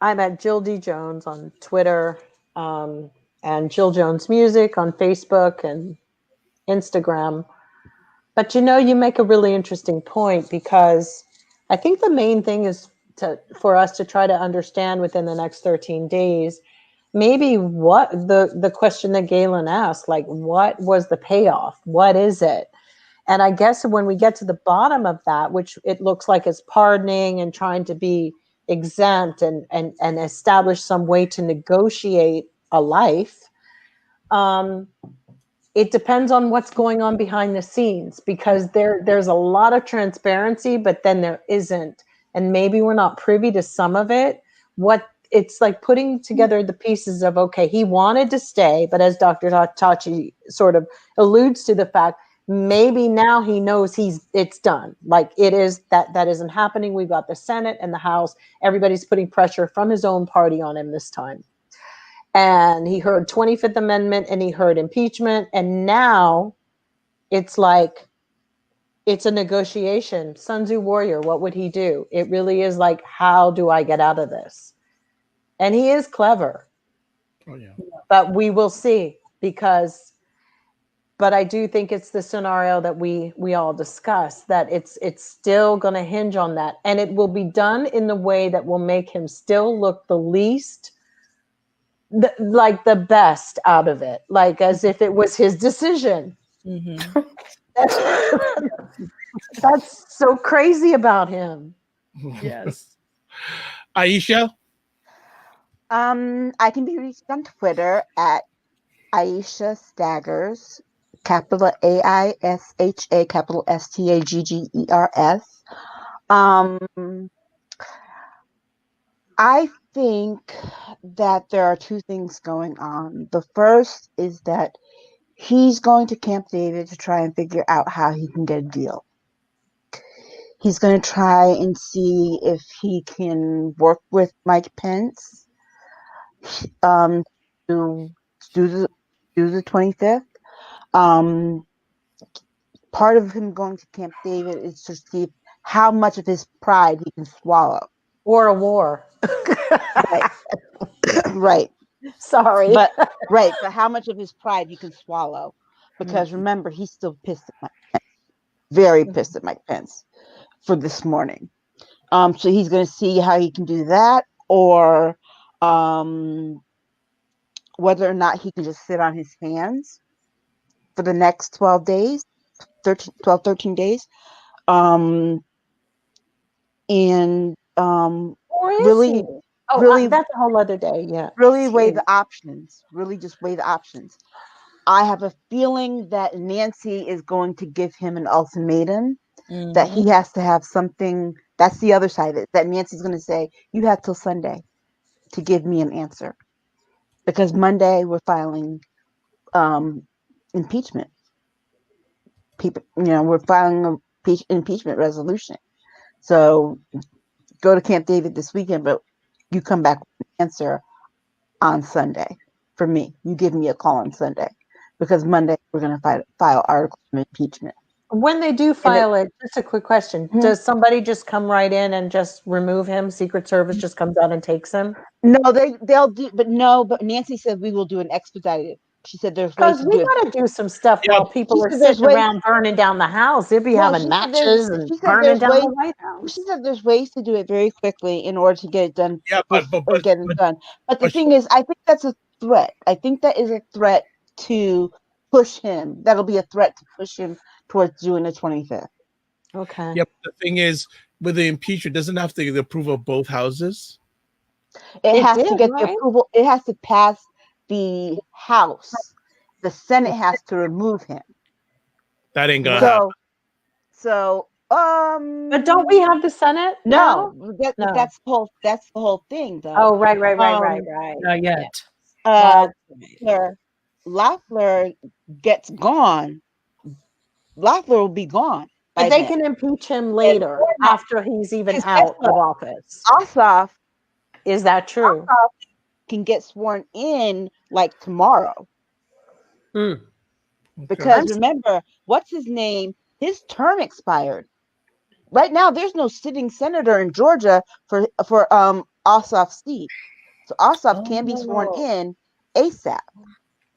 I'm at Jill D. Jones on Twitter, and Jill Jones Music on Facebook and Instagram. But you make a really interesting point, because I think the main thing is for us to try to understand within the next 13 days, maybe what the question that Galen asked, like, what was the payoff? What is it? And I guess when we get to the bottom of that, which it looks like it's pardoning and trying to be exempt and establish some way to negotiate a life, it depends on what's going on behind the scenes, because there's a lot of transparency, but then there isn't. And maybe we're not privy to some of it. It's like putting together the pieces of, okay, he wanted to stay, but as Dr. Tachi sort of alludes to the fact, maybe now he knows it's done. Like, it is that isn't happening. We've got the Senate and the House. Everybody's putting pressure from his own party on him this time. And he heard 25th Amendment and he heard impeachment. And now it's like, it's a negotiation. Sun Tzu warrior, what would he do? It really is like, how do I get out of this? And he is clever. Oh, yeah. But we will see, but I do think it's the scenario that we all discussed, that it's still going to hinge on that. And it will be done in the way that will make him still look the least, like the best out of it, like as if it was his decision. Mm-hmm. That's so crazy about him. Yes. Aisha? I can be reached on Twitter at Aisha Staggers, capital AISHA, capital STAGGERS. I think that there are two things going on. The first is that he's going to Camp David to try and figure out how he can get a deal. He's going to try and see if he can work with Mike Pence to do the 25th. Part of him going to Camp David is to see how much of his pride he can swallow. Or a war. Right. Right. Sorry. But how much of his pride he can swallow. Because remember, he's still pissed at Mike Pence. Very pissed at Mike Pence for this morning. So he's going to see how he can do that, or whether or not he can just sit on his hands for the next 13 days. Really, that's a whole other day. Yeah. Really weigh the options. Really just weigh the options. I have a feeling that Nancy is going to give him an ultimatum, that he has to have something. That's the other side of it. That Nancy's going to say, you have till Sunday to give me an answer. Because Monday we're filing impeachment. We're filing an impeachment resolution. So go to Camp David this weekend, but you come back with an answer on Sunday. For me, you give me a call on Sunday, because Monday we're going to file articles of impeachment. When they do file it, just a quick question. Does somebody just come right in and just remove him? Secret Service just comes out and takes him? No, they'll do, but Nancy said we will do an expedited. She said there's ways to do it. Because we got to do some stuff while people are sitting around burning down the house. They'll be having matches and burning down the White House. She said there's ways to do it very quickly in order to get it done. Yeah, but get it done. But the thing is, I think that's a threat. I think that is a threat to push him. That'll be a threat to push him towards doing the 25th. Okay. Yep. The thing is, with the impeachment, doesn't have to get the approval of both houses. It has to did, get the right? approval. It has to pass the House. The Senate has to remove him. That ain't gonna happen. But don't we have the Senate? No, now? No. that's the whole thing, though. Oh, right. Not yet. Uh, That's Loeffler gets gone. Loeffler will be gone. But they can impeach him later after he's even out of office. Ossoff Is that true? can get sworn in like tomorrow. Mm. Because remember, what's his name? His term expired. Right now, there's no sitting senator in Georgia for Ossoff's seat. So Ossoff can be sworn in ASAP.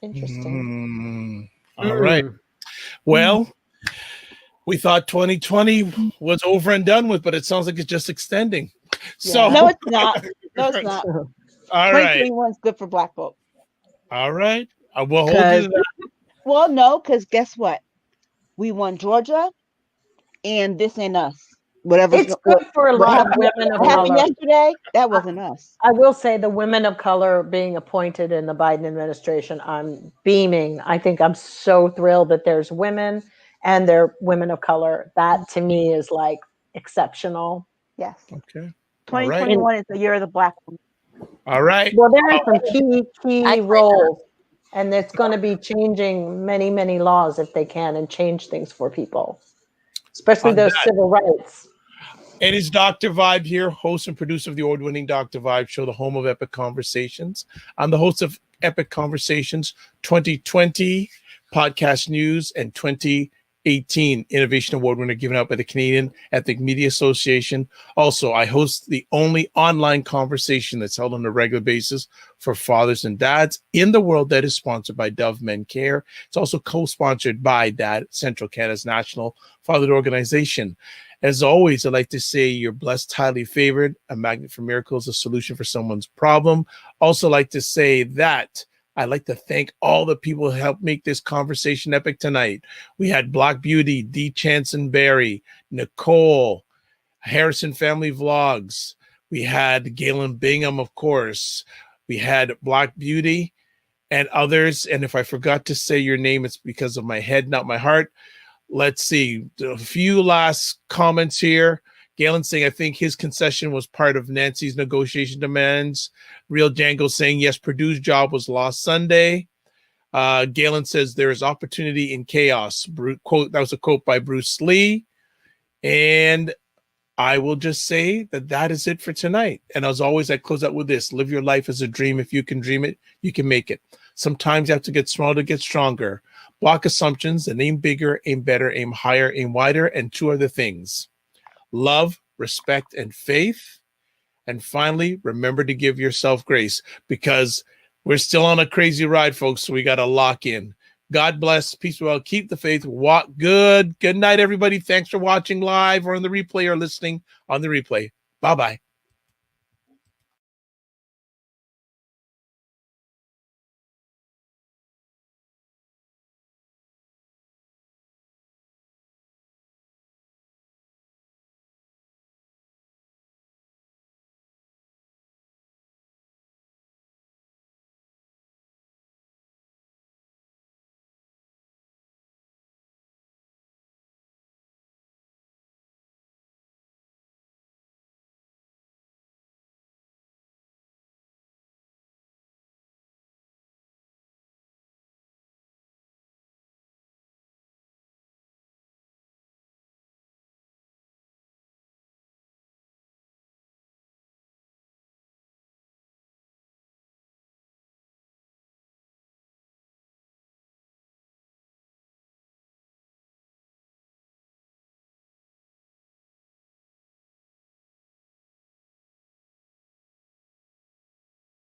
Interesting. All right. Well, we thought 2020 was over and done with, but it sounds like it's just extending. So No, it's not. No, it's not. All right. 2021 is good for Black folks. All right. We'll hold you to that. Well, no, because guess what? We won Georgia, and this ain't us. Whatever. It's good for a lot of women of What happened color. yesterday? That wasn't us. I will say the women of color being appointed in the Biden administration, I'm beaming. I think I'm so thrilled that there's women and they're women of color. That to me is like exceptional. Yes. Okay. 2021 is the year of the Black woman. All right. Well, there are some key roles, and it's going to be changing many, many laws if they can and change things for people, especially those civil rights. It is Dr. Vibe here, host and producer of the award-winning Dr. Vibe show, the home of Epic Conversations. I'm the host of Epic Conversations 2020 Podcast News and 2018 Innovation Award winner given out by the Canadian Ethnic Media Association. Also, I host the only online conversation that's held on a regular basis for fathers and dads in the world that is sponsored by Dove Men Care. It's also co-sponsored by DAD, Central Canada's national fatherhood organization. As always, I'd like to say you're blessed, highly favored, a magnet for miracles, a solution for someone's problem. Also like to say that I'd like to thank all the people who helped make this conversation epic tonight. We had Black Beauty, D. Chanson Berry, Nicole, Harrison Family Vlogs. We had Galen Bingham, of course. We had Black Beauty and others. And if I forgot to say your name, it's because of my head, not my heart. Let's see, a few last comments here. Galen saying, I think his concession was part of Nancy's negotiation demands. Real Django saying, yes, Purdue's job was lost Sunday. Galen says, there is opportunity in chaos. Quote, that was a quote by Bruce Lee. And I will just say that that is it for tonight. And as always, I close out with this. Live your life as a dream. If you can dream it, you can make it. Sometimes you have to get smaller to get stronger. Block assumptions and aim bigger, aim better, aim higher, aim wider, and 2 other things. Love, respect, and faith. And finally, remember to give yourself grace because we're still on a crazy ride, folks. So we got to lock in. God bless. Peace well. Keep the faith. Walk good. Good night, everybody. Thanks for watching live or on the replay or listening on the replay. Bye-bye.